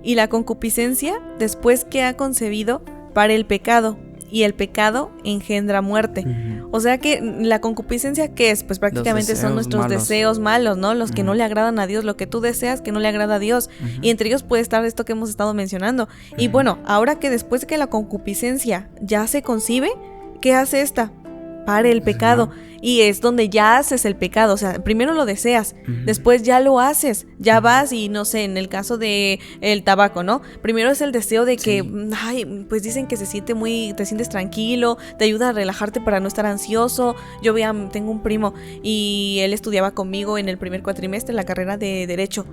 y la concupiscencia, después que ha concebido, para el pecado. Y el pecado engendra muerte. O sea que la concupiscencia, ¿qué es? Pues prácticamente son nuestros deseos malos, ¿no? Los que no le agradan a Dios, lo que tú deseas que no le agrada a Dios. Y entre ellos puede estar esto que hemos estado mencionando. Y bueno, ahora que después de que la concupiscencia ya se concibe, ¿qué hace esta? Para el pecado. Y es donde ya haces el pecado. O sea, primero lo deseas, después ya lo haces. Ya vas y no sé, en el caso de el tabaco, ¿no? Primero es el deseo de que, ay, pues dicen que te sientes tranquilo, te ayuda a relajarte para no estar ansioso. Yo tengo un primo y él estudiaba conmigo en el primer cuatrimestre en la carrera de Derecho,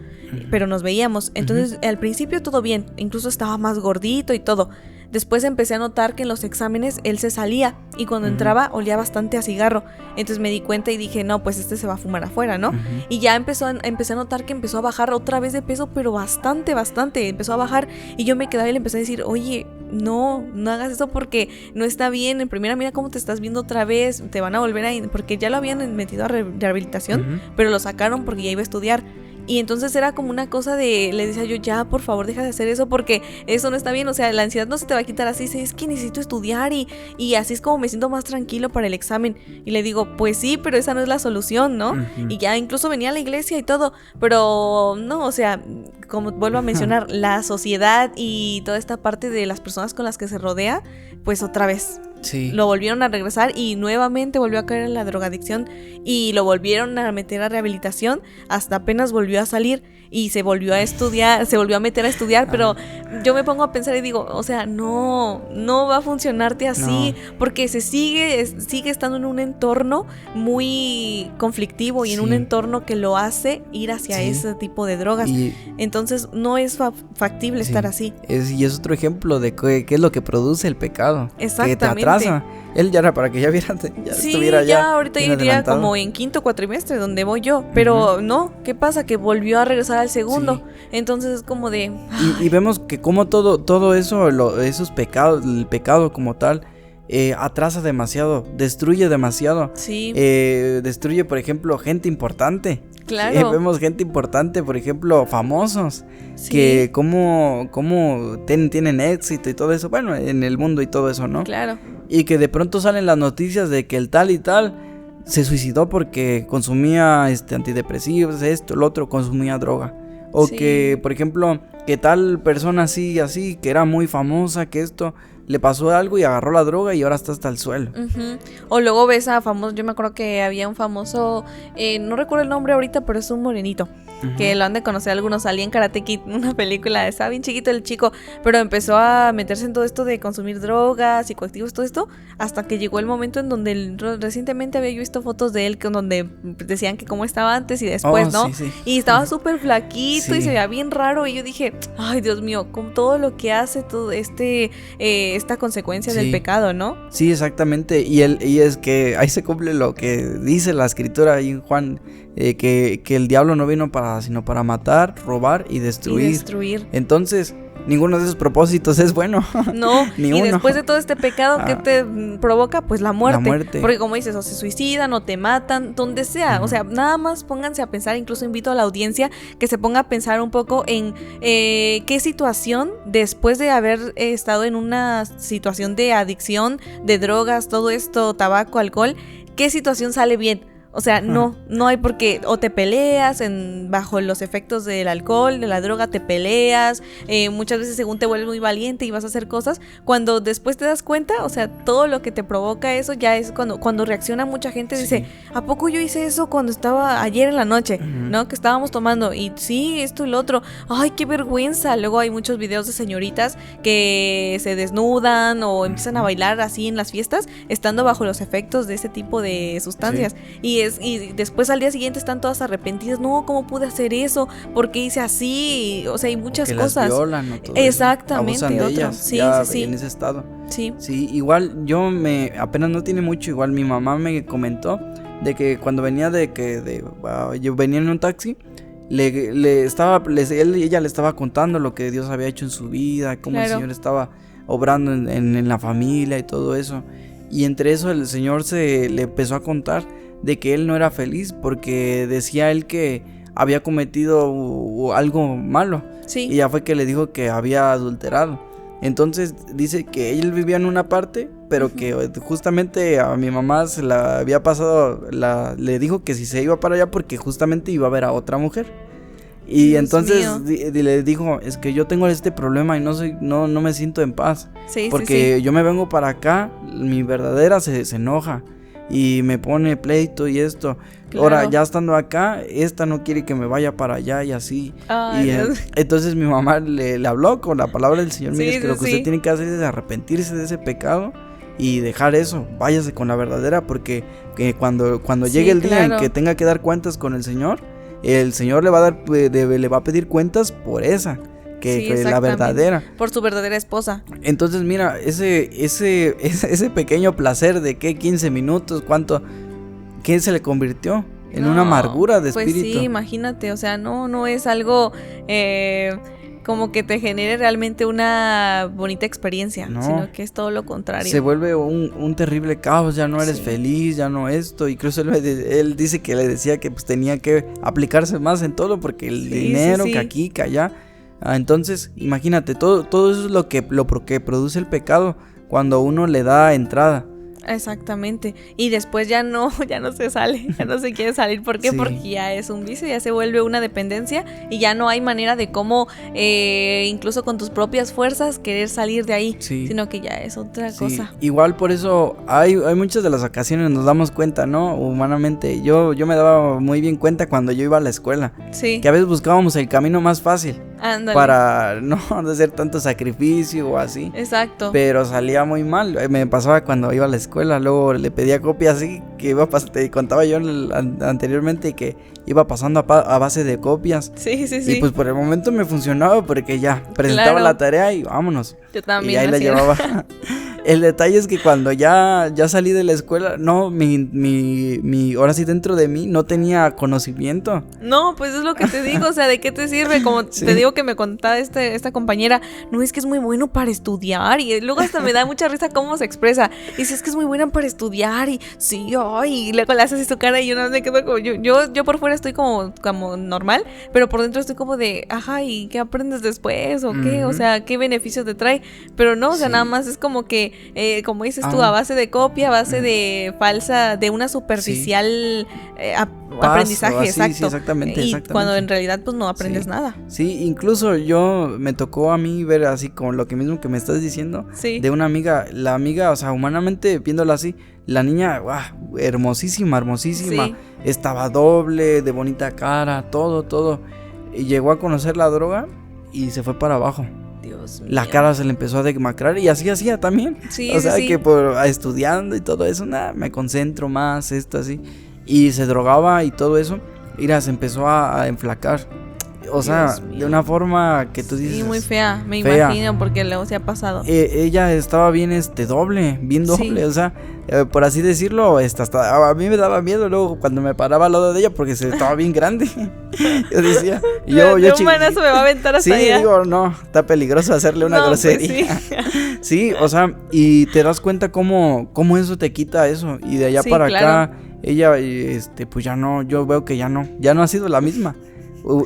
pero nos veíamos. Entonces, al principio todo bien, incluso estaba más gordito y todo. Después empecé a notar que en los exámenes él se salía y cuando entraba olía bastante a cigarro. Entonces me di cuenta y dije, no, pues se va a fumar afuera, ¿no? Y ya empecé a notar que empezó a bajar otra vez de peso, pero bastante. Empezó a bajar y yo me quedaba y le empecé a decir, oye, no hagas eso porque no está bien. En primera, mira cómo te estás viendo otra vez, te van a volver a ir, porque ya lo habían metido a rehabilitación, pero lo sacaron porque ya iba a estudiar. Y entonces era como una cosa le decía yo, ya, por favor, deja de hacer eso porque eso no está bien. O sea, la ansiedad no se te va a quitar así. Es que necesito estudiar y así es como me siento más tranquilo para el examen. Y le digo, pues sí, pero esa no es la solución, ¿no? Y ya incluso venía a la iglesia y todo, pero no, o sea, como vuelvo a mencionar, la sociedad y toda esta parte de las personas con las que se rodea, pues otra vez lo volvieron a regresar y nuevamente volvió a caer en la drogadicción y lo volvieron a meter a rehabilitación hasta apenas volvió a salir y se volvió a meter a estudiar, pero yo me pongo a pensar y digo, o sea, no va a funcionarte así, porque se sigue estando en un entorno muy conflictivo y en un entorno que lo hace ir hacia ese tipo de drogas. Entonces no es factible estar así. Y es otro ejemplo de qué es lo que produce el pecado. Exactamente. Que te atrasa. Él ya era para que ya estuviera ya ahorita yo diría como en quinto cuatrimestre donde voy yo, pero no, ¿qué pasa? Que volvió a regresar al segundo. Entonces es como de... Y vemos que como todo eso, esos pecados, el pecado como tal, atrasa demasiado, destruye demasiado. Destruye, por ejemplo, gente importante. Claro. Vemos gente importante, por ejemplo, famosos, que como tienen éxito y todo eso, bueno, en el mundo y todo eso, ¿no? Claro. Y que de pronto salen las noticias de que el tal y tal se suicidó porque consumía antidepresivos, esto, el otro, consumía droga. O que, por ejemplo, que tal persona así, que era muy famosa, que esto le pasó algo y agarró la droga y ahora está hasta el suelo. O luego ves a famosos, yo me acuerdo que había un famoso, no recuerdo el nombre ahorita, pero es un morenito, que lo han de conocer algunos, salía en Karate Kid, una película, estaba bien chiquito el chico, pero empezó a meterse en todo esto de consumir drogas, psicoactivos, todo esto, hasta que llegó el momento en donde recientemente había yo visto fotos de él, donde decían que cómo estaba antes y después, ¿no? Y estaba súper flaquito y se veía bien raro, y yo dije, ay, Dios mío, con todo lo que hace, todo esta consecuencia del pecado, ¿no? Sí, exactamente, y es que ahí se cumple lo que dice la escritura ahí en Juan, que el diablo no vino sino para matar, robar y destruir. Entonces, ninguno de esos propósitos es bueno. No, ni uno. Después de todo este pecado, ¿qué te provoca? Pues la muerte. Porque como dices, o se suicidan o te matan, donde sea. O sea, nada más pónganse a pensar, incluso invito a la audiencia que se ponga a pensar un poco en qué situación, después de haber estado en una situación de adicción, de drogas, todo esto, tabaco, alcohol, qué situación sale bien. O sea, no hay porque o te peleas bajo los efectos del alcohol, de la droga, te peleas, muchas veces según te vuelves muy valiente y vas a hacer cosas, cuando después te das cuenta, o sea, todo lo que te provoca eso ya es cuando reacciona mucha gente, dice, ¿a poco yo hice eso cuando estaba ayer en la noche? ¿No? Que estábamos tomando y sí, esto y lo otro, ay, qué vergüenza. Luego hay muchos videos de señoritas que se desnudan o empiezan a bailar así en las fiestas, estando bajo los efectos de ese tipo de sustancias, y después al día siguiente están todas arrepentidas, no, ¿cómo pude hacer eso? ¿Por qué hice así? O sea, hay muchas cosas. Las violan, o todo exactamente, abusan de ellas, sí, sí, en ese estado. Sí, igual apenas no tiene mucho, igual mi mamá me comentó de que cuando venía yo venía en un taxi, ella le estaba contando lo que Dios había hecho en su vida, cómo el Señor estaba obrando en la familia y todo eso. Y entre eso el Señor le empezó a contar de que él no era feliz porque decía él que había cometido algo malo. Sí. Y ya fue que le dijo que había adulterado. Entonces dice que él vivía en una parte, pero que justamente a mi mamá se la había pasado, le dijo que si se iba para allá porque justamente iba a ver a otra mujer. Y Dios entonces le dijo, es que yo tengo este problema y no me siento en paz. Porque yo me vengo para acá, mi verdadera se enoja y me pone pleito y esto. Claro. Ahora, ya estando acá, esta no quiere que me vaya para allá y así. Ay, entonces mi mamá le habló con la palabra del Señor. Mire, es que lo que usted tiene que hacer es arrepentirse de ese pecado y dejar eso. Váyase con la verdadera, porque cuando llegue el día en que tenga que dar cuentas con el Señor le va a pedir cuentas por esa. Que la verdadera. Por su verdadera esposa. Entonces, mira, ese pequeño placer de 15 minutos, ¿qué se le convirtió? En una amargura de espíritu. Pues sí, imagínate, o sea, no es algo como que te genere realmente una bonita experiencia, sino que es todo lo contrario. Se vuelve un terrible caos, ya no eres feliz, ya no esto. Incluso él dice que le decía que pues tenía que aplicarse más en todo porque el dinero, que aquí, que allá. Entonces, imagínate, todo eso es lo que produce el pecado cuando uno le da entrada. Exactamente. Y después ya no se sale, ya no se quiere salir. ¿Por qué? Porque ya es un vicio, ya se vuelve una dependencia y ya no hay manera de cómo, incluso con tus propias fuerzas, querer salir de ahí, sino que ya es otra cosa. Igual por eso hay muchas de las ocasiones nos damos cuenta, ¿no? Humanamente, yo me daba muy bien cuenta cuando yo iba a la escuela, que a veces buscábamos el camino más fácil. Ándale. Para no hacer tanto sacrificio o así. Exacto. Pero salía muy mal. Me pasaba cuando iba a la escuela. Luego le pedía copia así. Que te contaba yo anteriormente que iba pasando a base de copias. Sí. Y pues por el momento me funcionaba porque ya presentaba la tarea y vámonos. Yo también. Y ahí la llevaba. El detalle es que cuando ya salí de la escuela, no, ahora sí dentro de mí no tenía conocimiento. No, pues es lo que te digo, o sea, ¿de qué te sirve? Como te digo que me contaba esta compañera, no, es que es muy bueno para estudiar, y luego hasta me da mucha risa cómo se expresa. Y dice, es que es muy buena para estudiar, y sí, y luego le haces su cara y yo no me quedo como, yo por fuera estoy como normal, pero por dentro estoy como de, ajá, ¿y qué aprendes después? ¿O qué? O sea, ¿qué beneficios te trae? Pero no, o sea, nada más es como que como dices tú, a base de copia, a base de falsa, de una superficial aprendizaje, exacto. Sí, exactamente. Cuando en realidad pues no aprendes nada. Sí, incluso me tocó a mí ver así como lo que mismo que me estás diciendo, de una amiga, la amiga, o sea, humanamente viéndola así, la niña, hermosísima, estaba doble, de bonita cara, todo, y llegó a conocer la droga y se fue para abajo. Dios mío. La cara se le empezó a demacrar y así hacía también. O sea, que estudiando y todo eso, me concentro más, esto así. Y se drogaba y todo eso. Mira, se empezó a enflacar. O sea, de una forma que tú dices. Sí, muy fea, me imagino, porque luego se ha pasado. Ella estaba bien bien doble, o sea, por así decirlo, hasta a mí me daba miedo luego cuando me paraba al lado de ella porque estaba bien grande. Yo decía, un manazo me va a aventar hasta allá. Sí, digo, no, está peligroso hacerle una grosería. Pues sí, o sea, y te das cuenta cómo eso te quita eso, y de allá para acá ella, pues ya no, yo veo que ya no ha sido la misma.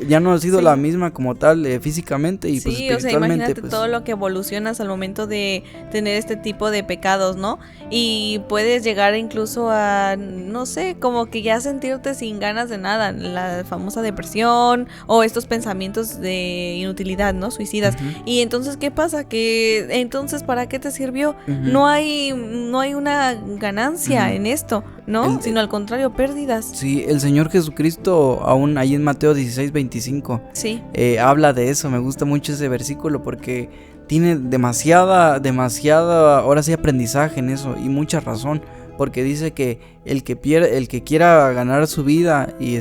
ya no ha sido la misma como tal físicamente y pues espiritualmente. O sea, imagínate pues, todo lo que evolucionas al momento de tener este tipo de pecados, ¿no? Y puedes llegar incluso a, no sé, como que ya sentirte sin ganas de nada, la famosa depresión o estos pensamientos de inutilidad, ¿no? Suicidas. Y entonces, ¿qué pasa? Que entonces, ¿para qué te sirvió? No hay una ganancia en esto, ¿no? Sino al contrario, pérdidas. Sí, el Señor Jesucristo, aún ahí en Mateo 16:25, sí. Habla de eso. Me gusta mucho ese versículo porque tiene demasiada, ahora sí, aprendizaje en eso y mucha razón. Porque dice que el que quiera ganar su vida y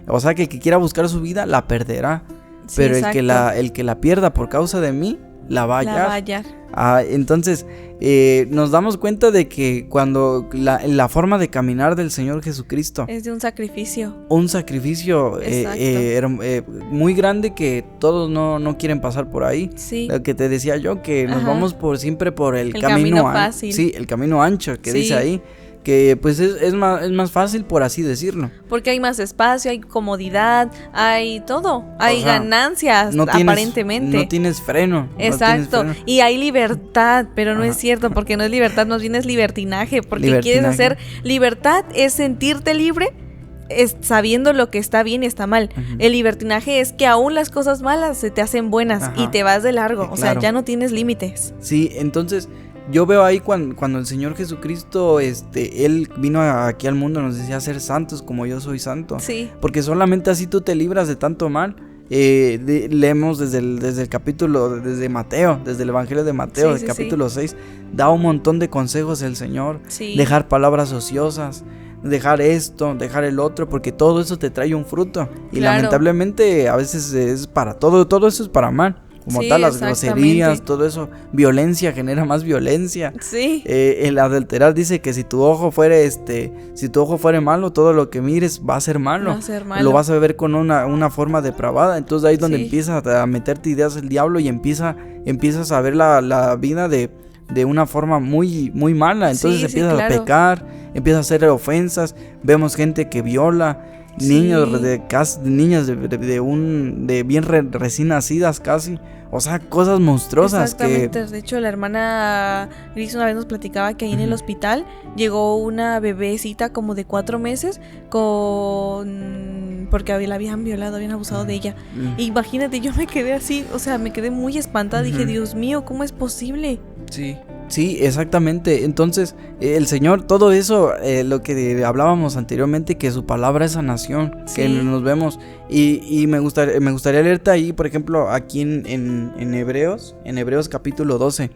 o sea, que el que quiera buscar su vida la perderá. Sí, pero el que la pierda por causa de mí la va a hallar. Entonces nos damos cuenta de que cuando la forma de caminar del Señor Jesucristo es de un sacrificio. Un sacrificio muy grande que todos no quieren pasar por ahí. Sí. Lo que te decía yo, que nos vamos siempre por el camino fácil. Sí, el camino ancho que dice ahí. Que pues es más fácil, por así decirlo. Porque hay más espacio, hay comodidad, hay todo, hay ganancias, aparentemente. No tienes freno. Exacto, y hay libertad, pero no es cierto, porque no es libertad, más bien es libertinaje, porque quieres hacer libertad, es sentirte libre, sabiendo lo que está bien y está mal. El libertinaje es que aún las cosas malas se te hacen buenas y te vas de largo, o sea, ya no tienes límites. Sí, entonces yo veo ahí cuando el Señor Jesucristo, Él vino aquí al mundo, nos decía ser santos como yo soy santo. Sí. Porque solamente así tú te libras de tanto mal. Leemos desde el capítulo, desde Mateo, desde el Evangelio de Mateo, el capítulo 6, da un montón de consejos el Señor. Sí. Dejar palabras ociosas, dejar esto, dejar el otro, porque todo eso te trae un fruto. Y lamentablemente a veces es para todo eso es para mal. Como tal, las groserías, todo eso, violencia genera más violencia. Sí. El adulterar dice que si tu ojo fuere malo, todo lo que mires va a ser malo. Lo vas a ver con una forma depravada. Entonces ahí es donde empieza a meterte ideas el diablo y empiezas a ver la vida de una forma muy, muy mala. Entonces empiezas a pecar, empiezas a hacer ofensas. Vemos gente que viola. Niños niñas de bien recién nacidas casi. O sea, cosas monstruosas. Exactamente. De hecho, la hermana Gris una vez nos platicaba que ahí en el hospital llegó una bebecita como de 4 meses porque la habían violado, habían abusado de ella. Imagínate, yo me quedé así, o sea, me quedé muy espantada. Dije, Dios mío, ¿cómo es posible? Sí, exactamente. Entonces, el Señor, todo eso, lo que hablábamos anteriormente, que su palabra es sanación, que nos vemos. Y me gustaría leerte ahí, por ejemplo, aquí en Hebreos capítulo 12.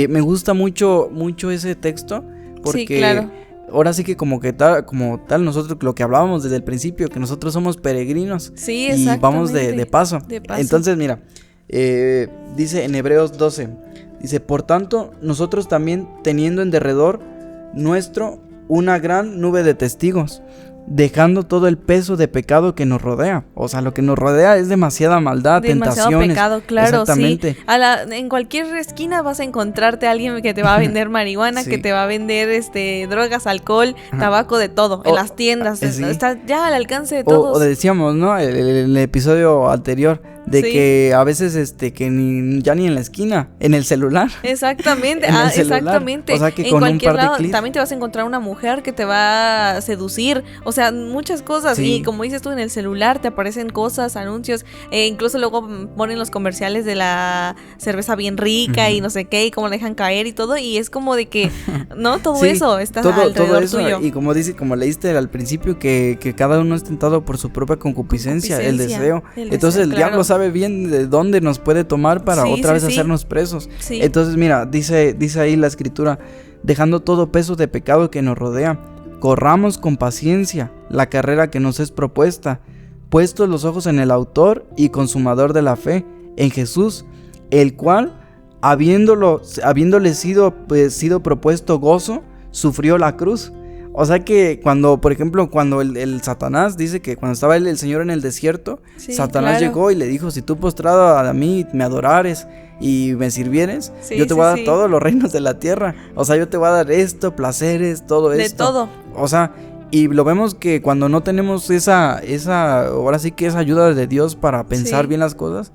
Me gusta mucho ese texto, porque ahora sí que como tal nosotros, lo que hablábamos desde el principio, que nosotros somos peregrinos. Sí, y vamos de paso. Entonces, mira, dice en Hebreos 12. Dice, por tanto, nosotros también, teniendo en derredor nuestro una gran nube de testigos, dejando todo el peso de pecado que nos rodea. O sea, lo que nos rodea es demasiada maldad, demasiado tentaciones. Pecado, claro, exactamente. Sí. En cualquier esquina vas a encontrarte a alguien que te va a vender marihuana, que te va a vender drogas, alcohol, tabaco, de todo, en las tiendas. Está ya al alcance de todos. O decíamos, ¿no? El episodio anterior, de que a veces que ya ni en la esquina, en el celular. Exactamente, exactamente. O sea, que en con cualquier un par de lado clics también te vas a encontrar una mujer que te va a seducir, o sea, muchas cosas. Y como dices tú, en el celular te aparecen cosas, anuncios, incluso luego ponen los comerciales de la cerveza bien rica y no sé qué, y cómo la dejan caer y todo, y es como de que no, todo eso está alrededor todo eso, tuyo. Y como leíste al principio, que cada uno es tentado por su propia concupiscencia, el deseo. Entonces el diablo sabe bien de dónde nos puede tomar para otra vez hacernos presos. Entonces mira, dice ahí la escritura, dejando todo peso de pecado que nos rodea, corramos con paciencia la carrera que nos es propuesta, puestos los ojos en el autor y consumador de la fe, en Jesús, el cual, habiéndole sido propuesto gozo, sufrió la cruz. O sea que por ejemplo, cuando el Satanás dice que cuando estaba el Señor en el desierto, Satanás llegó y le dijo, si tú postrado a mí me adorares y me sirvieres, yo te voy a dar todos los reinos de la tierra. O sea, yo te voy a dar esto, placeres, todo esto. De todo. O sea, Y lo vemos que cuando no tenemos ahora sí que esa ayuda de Dios para pensar bien las cosas,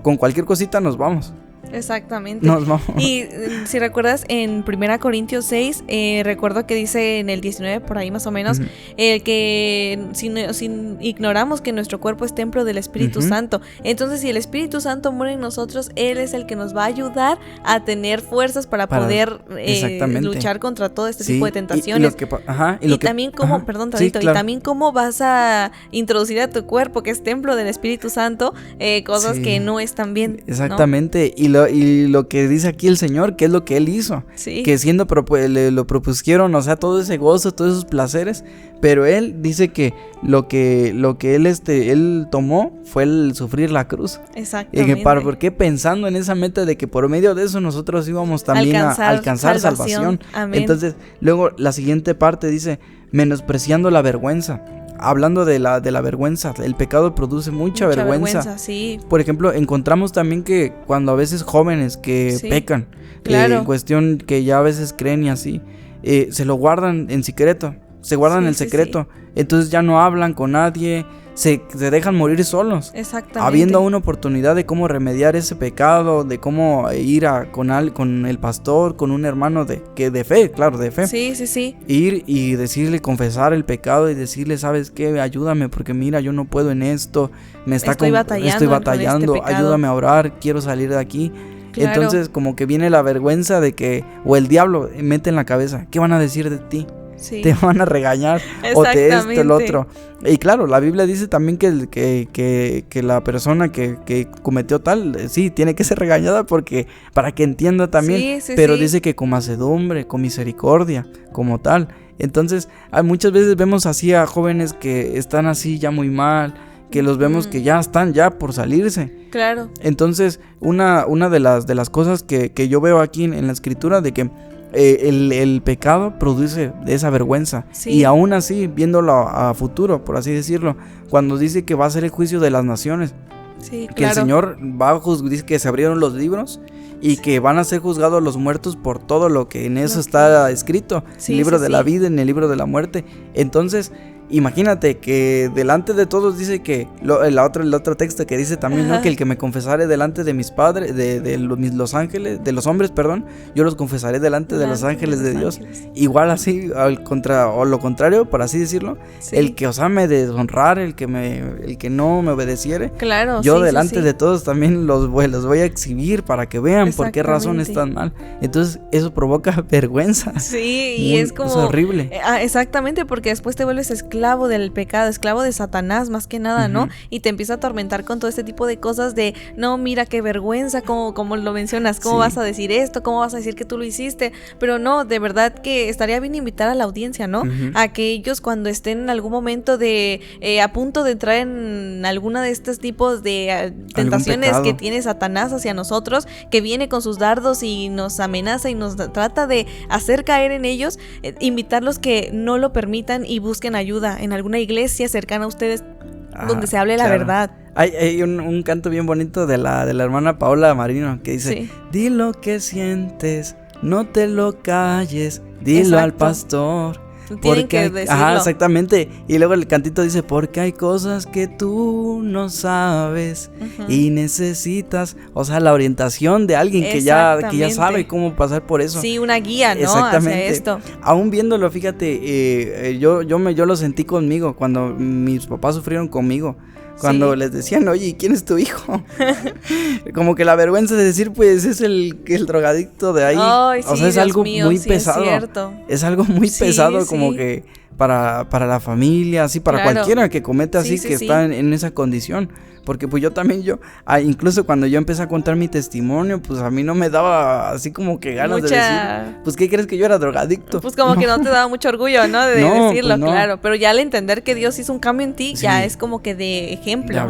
con cualquier cosita nos vamos. Exactamente. Nos vamos. Y si recuerdas en 1 Corintios 6, recuerdo que dice en el 19 por ahí más o menos, que si ignoramos que nuestro cuerpo es templo del Espíritu Santo, entonces si el Espíritu Santo muere en nosotros, Él es el que nos va a ayudar a tener fuerzas para poder luchar contra todo este tipo de tentaciones. Y también cómo, perdón, Tadito, claro. Y también cómo vas a introducir a tu cuerpo, que es templo del Espíritu Santo, cosas que no están bien. Exactamente, ¿no? Y lo que dice aquí el Señor, que es lo que Él hizo, que siendo lo propusieron, o sea, todo ese gozo, todos esos placeres, pero Él dice que lo que Él tomó fue el sufrir la cruz. Exactamente. Porque pensando en esa meta de que por medio de eso nosotros íbamos también a alcanzar salvación. Amén. Entonces, luego la siguiente parte dice, menospreciando la vergüenza. Hablando de la vergüenza, el pecado produce mucha vergüenza. Sí. Por ejemplo, encontramos también que cuando a veces jóvenes que pecan, en cuestión que ya a veces creen y así, se lo guardan en secreto, se guardan el secreto, entonces ya no hablan con nadie, se dejan morir solos. Exactamente. Habiendo una oportunidad de cómo remediar ese pecado, de cómo ir con el pastor, con un hermano de fe, claro, de fe. Sí. Ir y decirle, confesar el pecado y decirle, ¿sabes qué? Ayúdame porque mira, yo no puedo en esto, estoy batallando, este ayúdame a orar, quiero salir de aquí. Claro. Entonces como que viene la vergüenza de que, o el diablo mete en la cabeza, ¿qué van a decir de ti? Te van a regañar o esto, el otro. Y claro, la Biblia dice también que la persona que cometió tal, tiene que ser regañada porque para que entienda también, pero dice que con mansedumbre, con misericordia, como tal. Entonces, muchas veces vemos así a jóvenes que están así ya muy mal, que los vemos que ya están por salirse. Claro. Entonces, una de las cosas que yo veo aquí en la escritura de que el pecado produce esa vergüenza, y aún así, viéndolo a futuro, por así decirlo, cuando dice que va a ser el juicio de las naciones, que el Señor dice que se abrieron los libros y que van a ser juzgados los muertos por todo lo que en eso está escrito, el libro de la vida, en el libro de la muerte. Entonces imagínate que delante de todos dice que el otro texto que dice también, ¿no? Que el que me confesare delante de mis padres, de los ángeles, de los hombres, perdón, yo los confesaré delante de los ángeles de Dios. Igual así, o lo contrario, por así decirlo, el que osame deshonrar, el que no me obedeciere, claro, yo delante de todos también los voy a exhibir para que vean por qué razón están mal. Entonces eso provoca vergüenza. Y es como... Es horrible. Exactamente, porque después te vuelves esclavo del pecado, esclavo de Satanás más que nada, ¿no? Y te empieza a atormentar con todo este tipo de cosas de, no, mira qué vergüenza, como lo mencionas, cómo vas a decir esto, cómo vas a decir que tú lo hiciste, pero no, de verdad que estaría bien invitar a la audiencia, ¿no? A que ellos cuando estén en algún momento de a punto de entrar en alguna de estos tipos de tentaciones que tiene Satanás hacia nosotros, que viene con sus dardos y nos amenaza y nos trata de hacer caer en ellos, invitarlos que no lo permitan y busquen ayuda en alguna iglesia cercana a ustedes donde se hable la verdad. Hay un canto bien bonito de la hermana Paola Marino que dice, di lo que sientes, no te lo calles, dilo al pastor. Tienen que decirlo. Exactamente. Y luego el cantito dice, porque hay cosas que tú no sabes y necesitas, o sea, la orientación de alguien que ya sabe cómo pasar por eso. Sí, una guía, ¿no? Exactamente. Hacia esto. Aún viéndolo, fíjate, yo lo sentí conmigo cuando mis papás sufrieron conmigo. Cuando les decían, oye, ¿quién es tu hijo? Como que la vergüenza de decir, pues, es el drogadicto de ahí. Ay, o sea, es algo muy pesado. Es algo muy pesado, como que para la familia, así, para cualquiera que cometa así, está en esa condición. Porque pues yo también, incluso cuando yo empecé a contar mi testimonio, pues a mí no me daba así como que ganas de decir, pues ¿qué crees que yo era drogadicto? Pues como que no te daba mucho orgullo, ¿no? De decirlo, pues claro. Pero ya al entender que Dios hizo un cambio en ti, ya es como que de ejemplo, de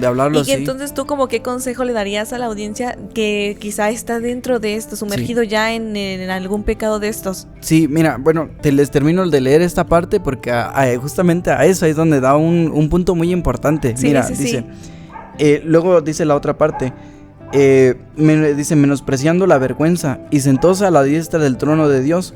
hablarlo, y que entonces tú como qué consejo le darías a la audiencia que quizá está dentro de esto, sumergido ya en algún pecado de estos. Sí, mira, bueno, les termino de leer esta parte porque justamente a eso es donde da un punto muy importante. Mira, dice... luego dice la otra parte, dice, menospreciando la vergüenza, y sentóse a la diestra del trono de Dios.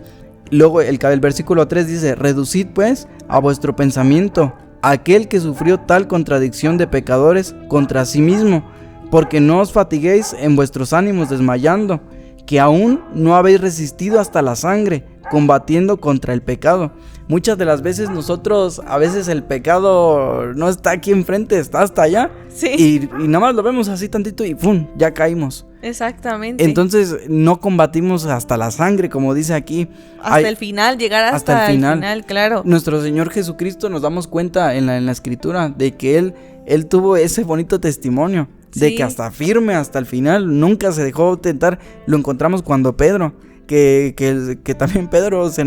Luego el versículo 3 dice: reducid pues a vuestro pensamiento aquel que sufrió tal contradicción de pecadores contra sí mismo, porque no os fatiguéis en vuestros ánimos desmayando, que aún no habéis resistido hasta la sangre, combatiendo contra el pecado. Muchas de las veces nosotros, a veces el pecado no está aquí enfrente, está hasta allá. Sí. Y nada más lo vemos así tantito y ¡pum!, ya caímos. Exactamente. Entonces no combatimos hasta la sangre, como dice aquí. Hasta el final, llegar hasta el final, claro. Nuestro Señor Jesucristo, nos damos cuenta en la Escritura de que Él tuvo ese bonito testimonio. De que hasta firme, hasta el final, nunca se dejó tentar. Lo encontramos cuando Pedro, que también Pedro se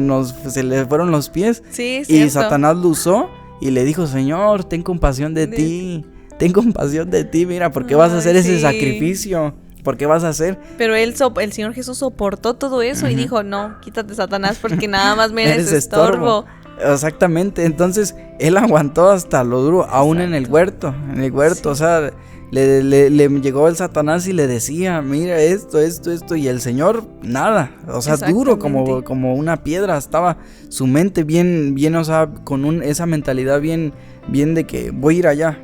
le fueron los pies. Sí, y Satanás lo usó y le dijo: Señor, ten compasión de ti. Ten compasión de ti, mira, ¿por qué vas a hacer ese sacrificio? ¿Por qué vas a hacer? Pero el Señor Jesús soportó todo eso y dijo: no, quítate, Satanás, porque nada más me eres estorbo. Exactamente, entonces Él aguantó hasta lo duro, aún en el huerto, o sea, le llegó el Satanás y le decía: mira esto, y el Señor nada, o sea, duro como una piedra estaba su mente bien, o sea, con esa mentalidad bien de que voy a ir allá,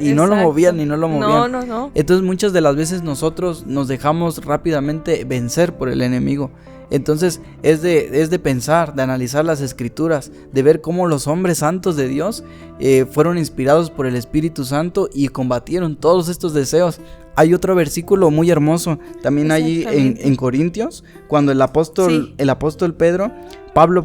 y no lo movían. No. Entonces muchas de las veces nosotros nos dejamos rápidamente vencer por el enemigo. Entonces es de pensar, de analizar las Escrituras, de ver cómo los hombres santos de Dios fueron inspirados por el Espíritu Santo y combatieron todos estos deseos. Hay otro versículo muy hermoso también allí en Corintios, cuando el apóstol Pablo,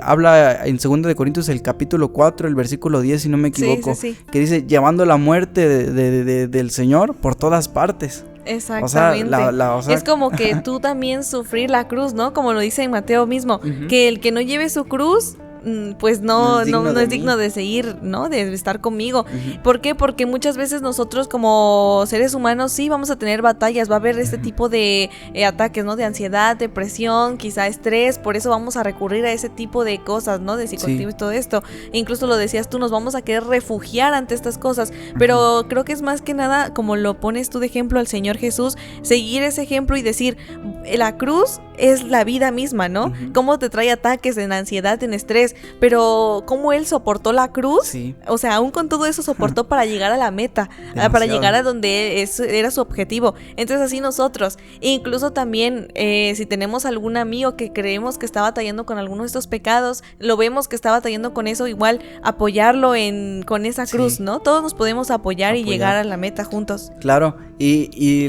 habla en 2 de Corintios el capítulo 4, el versículo 10, si no me equivoco, que dice: llevando la muerte del Señor por todas partes. Exactamente. O sea, es como que tú también sufrir la cruz, ¿no? Como lo dice en Mateo mismo, que el que no lleve su cruz, pues no es digno de seguir, ¿no? De estar conmigo. ¿Por qué? Porque muchas veces nosotros como seres humanos sí vamos a tener batallas, va a haber este tipo de ataques, ¿no? De ansiedad, depresión, quizá estrés, por eso vamos a recurrir a ese tipo de cosas, ¿no? De psicoactivo y todo esto. E incluso lo decías tú, nos vamos a querer refugiar ante estas cosas, pero creo que es más que nada, como lo pones tú de ejemplo al Señor Jesús, seguir ese ejemplo y decir: la cruz es la vida misma, ¿no? Cómo te trae ataques en ansiedad, en estrés, pero cómo Él soportó la cruz, o sea, aún con todo eso soportó para llegar a la meta, para llegar a donde era su objetivo. Entonces así nosotros, incluso también si tenemos algún amigo que creemos que está batallando con alguno de estos pecados, lo vemos que está batallando con eso, igual apoyarlo con esa cruz, ¿no? Todos nos podemos apoyar y llegar a la meta juntos. Claro, y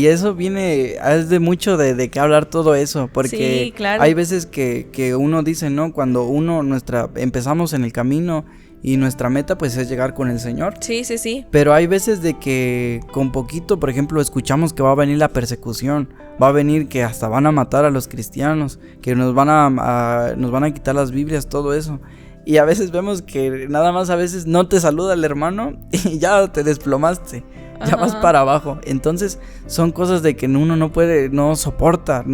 eso viene, es de mucho de qué hablar todo eso, porque hay veces que uno dice, ¿no? Cuando empezamos en el camino y nuestra meta pues es llegar con el Señor. Sí. Pero hay veces de que con poquito, por ejemplo, escuchamos que va a venir la persecución, va a venir que hasta van a matar a los cristianos, que nos van a quitar las Biblias, todo eso. Y a veces vemos que nada más a veces no te saluda el hermano y ya te desplomaste. Ya vas para abajo. Entonces son cosas de que uno no soporta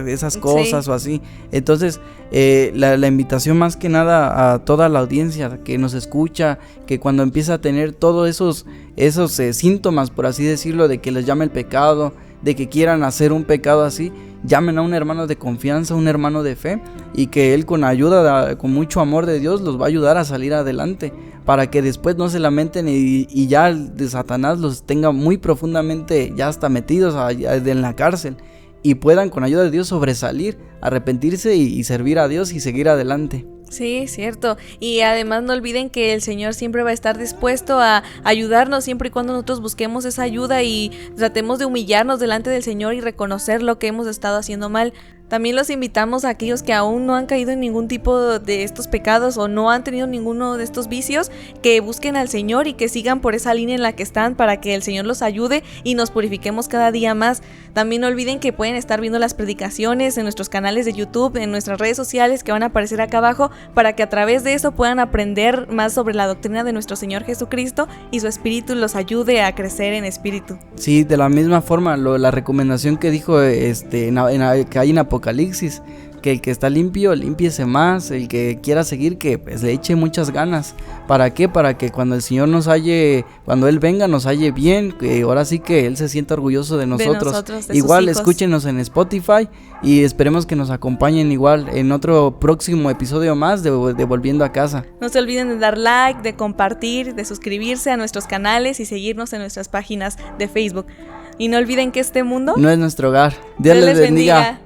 esas cosas o así. Entonces la invitación más que nada a toda la audiencia que nos escucha, que cuando empieza a tener todos esos síntomas, por así decirlo, de que les llame el pecado, de que quieran hacer un pecado así, llamen a un hermano de confianza, un hermano de fe, y que él con ayuda, con mucho amor de Dios, los va a ayudar a salir adelante, para que después no se lamenten y ya el de Satanás los tenga muy profundamente ya hasta metidos en la cárcel, y puedan con ayuda de Dios sobresalir, arrepentirse y servir a Dios y seguir adelante. Sí, cierto. Y además no olviden que el Señor siempre va a estar dispuesto a ayudarnos siempre y cuando nosotros busquemos esa ayuda y tratemos de humillarnos delante del Señor y reconocer lo que hemos estado haciendo mal. También los invitamos a aquellos que aún no han caído en ningún tipo de estos pecados o no han tenido ninguno de estos vicios, que busquen al Señor y que sigan por esa línea en la que están para que el Señor los ayude y nos purifiquemos cada día más. También no olviden que pueden estar viendo las predicaciones en nuestros canales de YouTube, en nuestras redes sociales que van a aparecer acá abajo, para que a través de eso puedan aprender más sobre la doctrina de nuestro Señor Jesucristo y su Espíritu los ayude a crecer en espíritu. Sí, de la misma forma, la recomendación que dijo que hay en Apocalipsis, que el que está limpio, límpiese más, el que quiera seguir, que pues le eche muchas ganas. ¿Para qué? Para que cuando el Señor nos halle, cuando Él venga nos halle bien, que ahora sí que Él se sienta orgulloso de nosotros. De igual escúchenos en Spotify y esperemos que nos acompañen igual en otro próximo episodio más de Volviendo a Casa. No se olviden de dar like, de compartir, de suscribirse a nuestros canales y seguirnos en nuestras páginas de Facebook. Y no olviden que este mundo no es nuestro hogar. Dios les bendiga.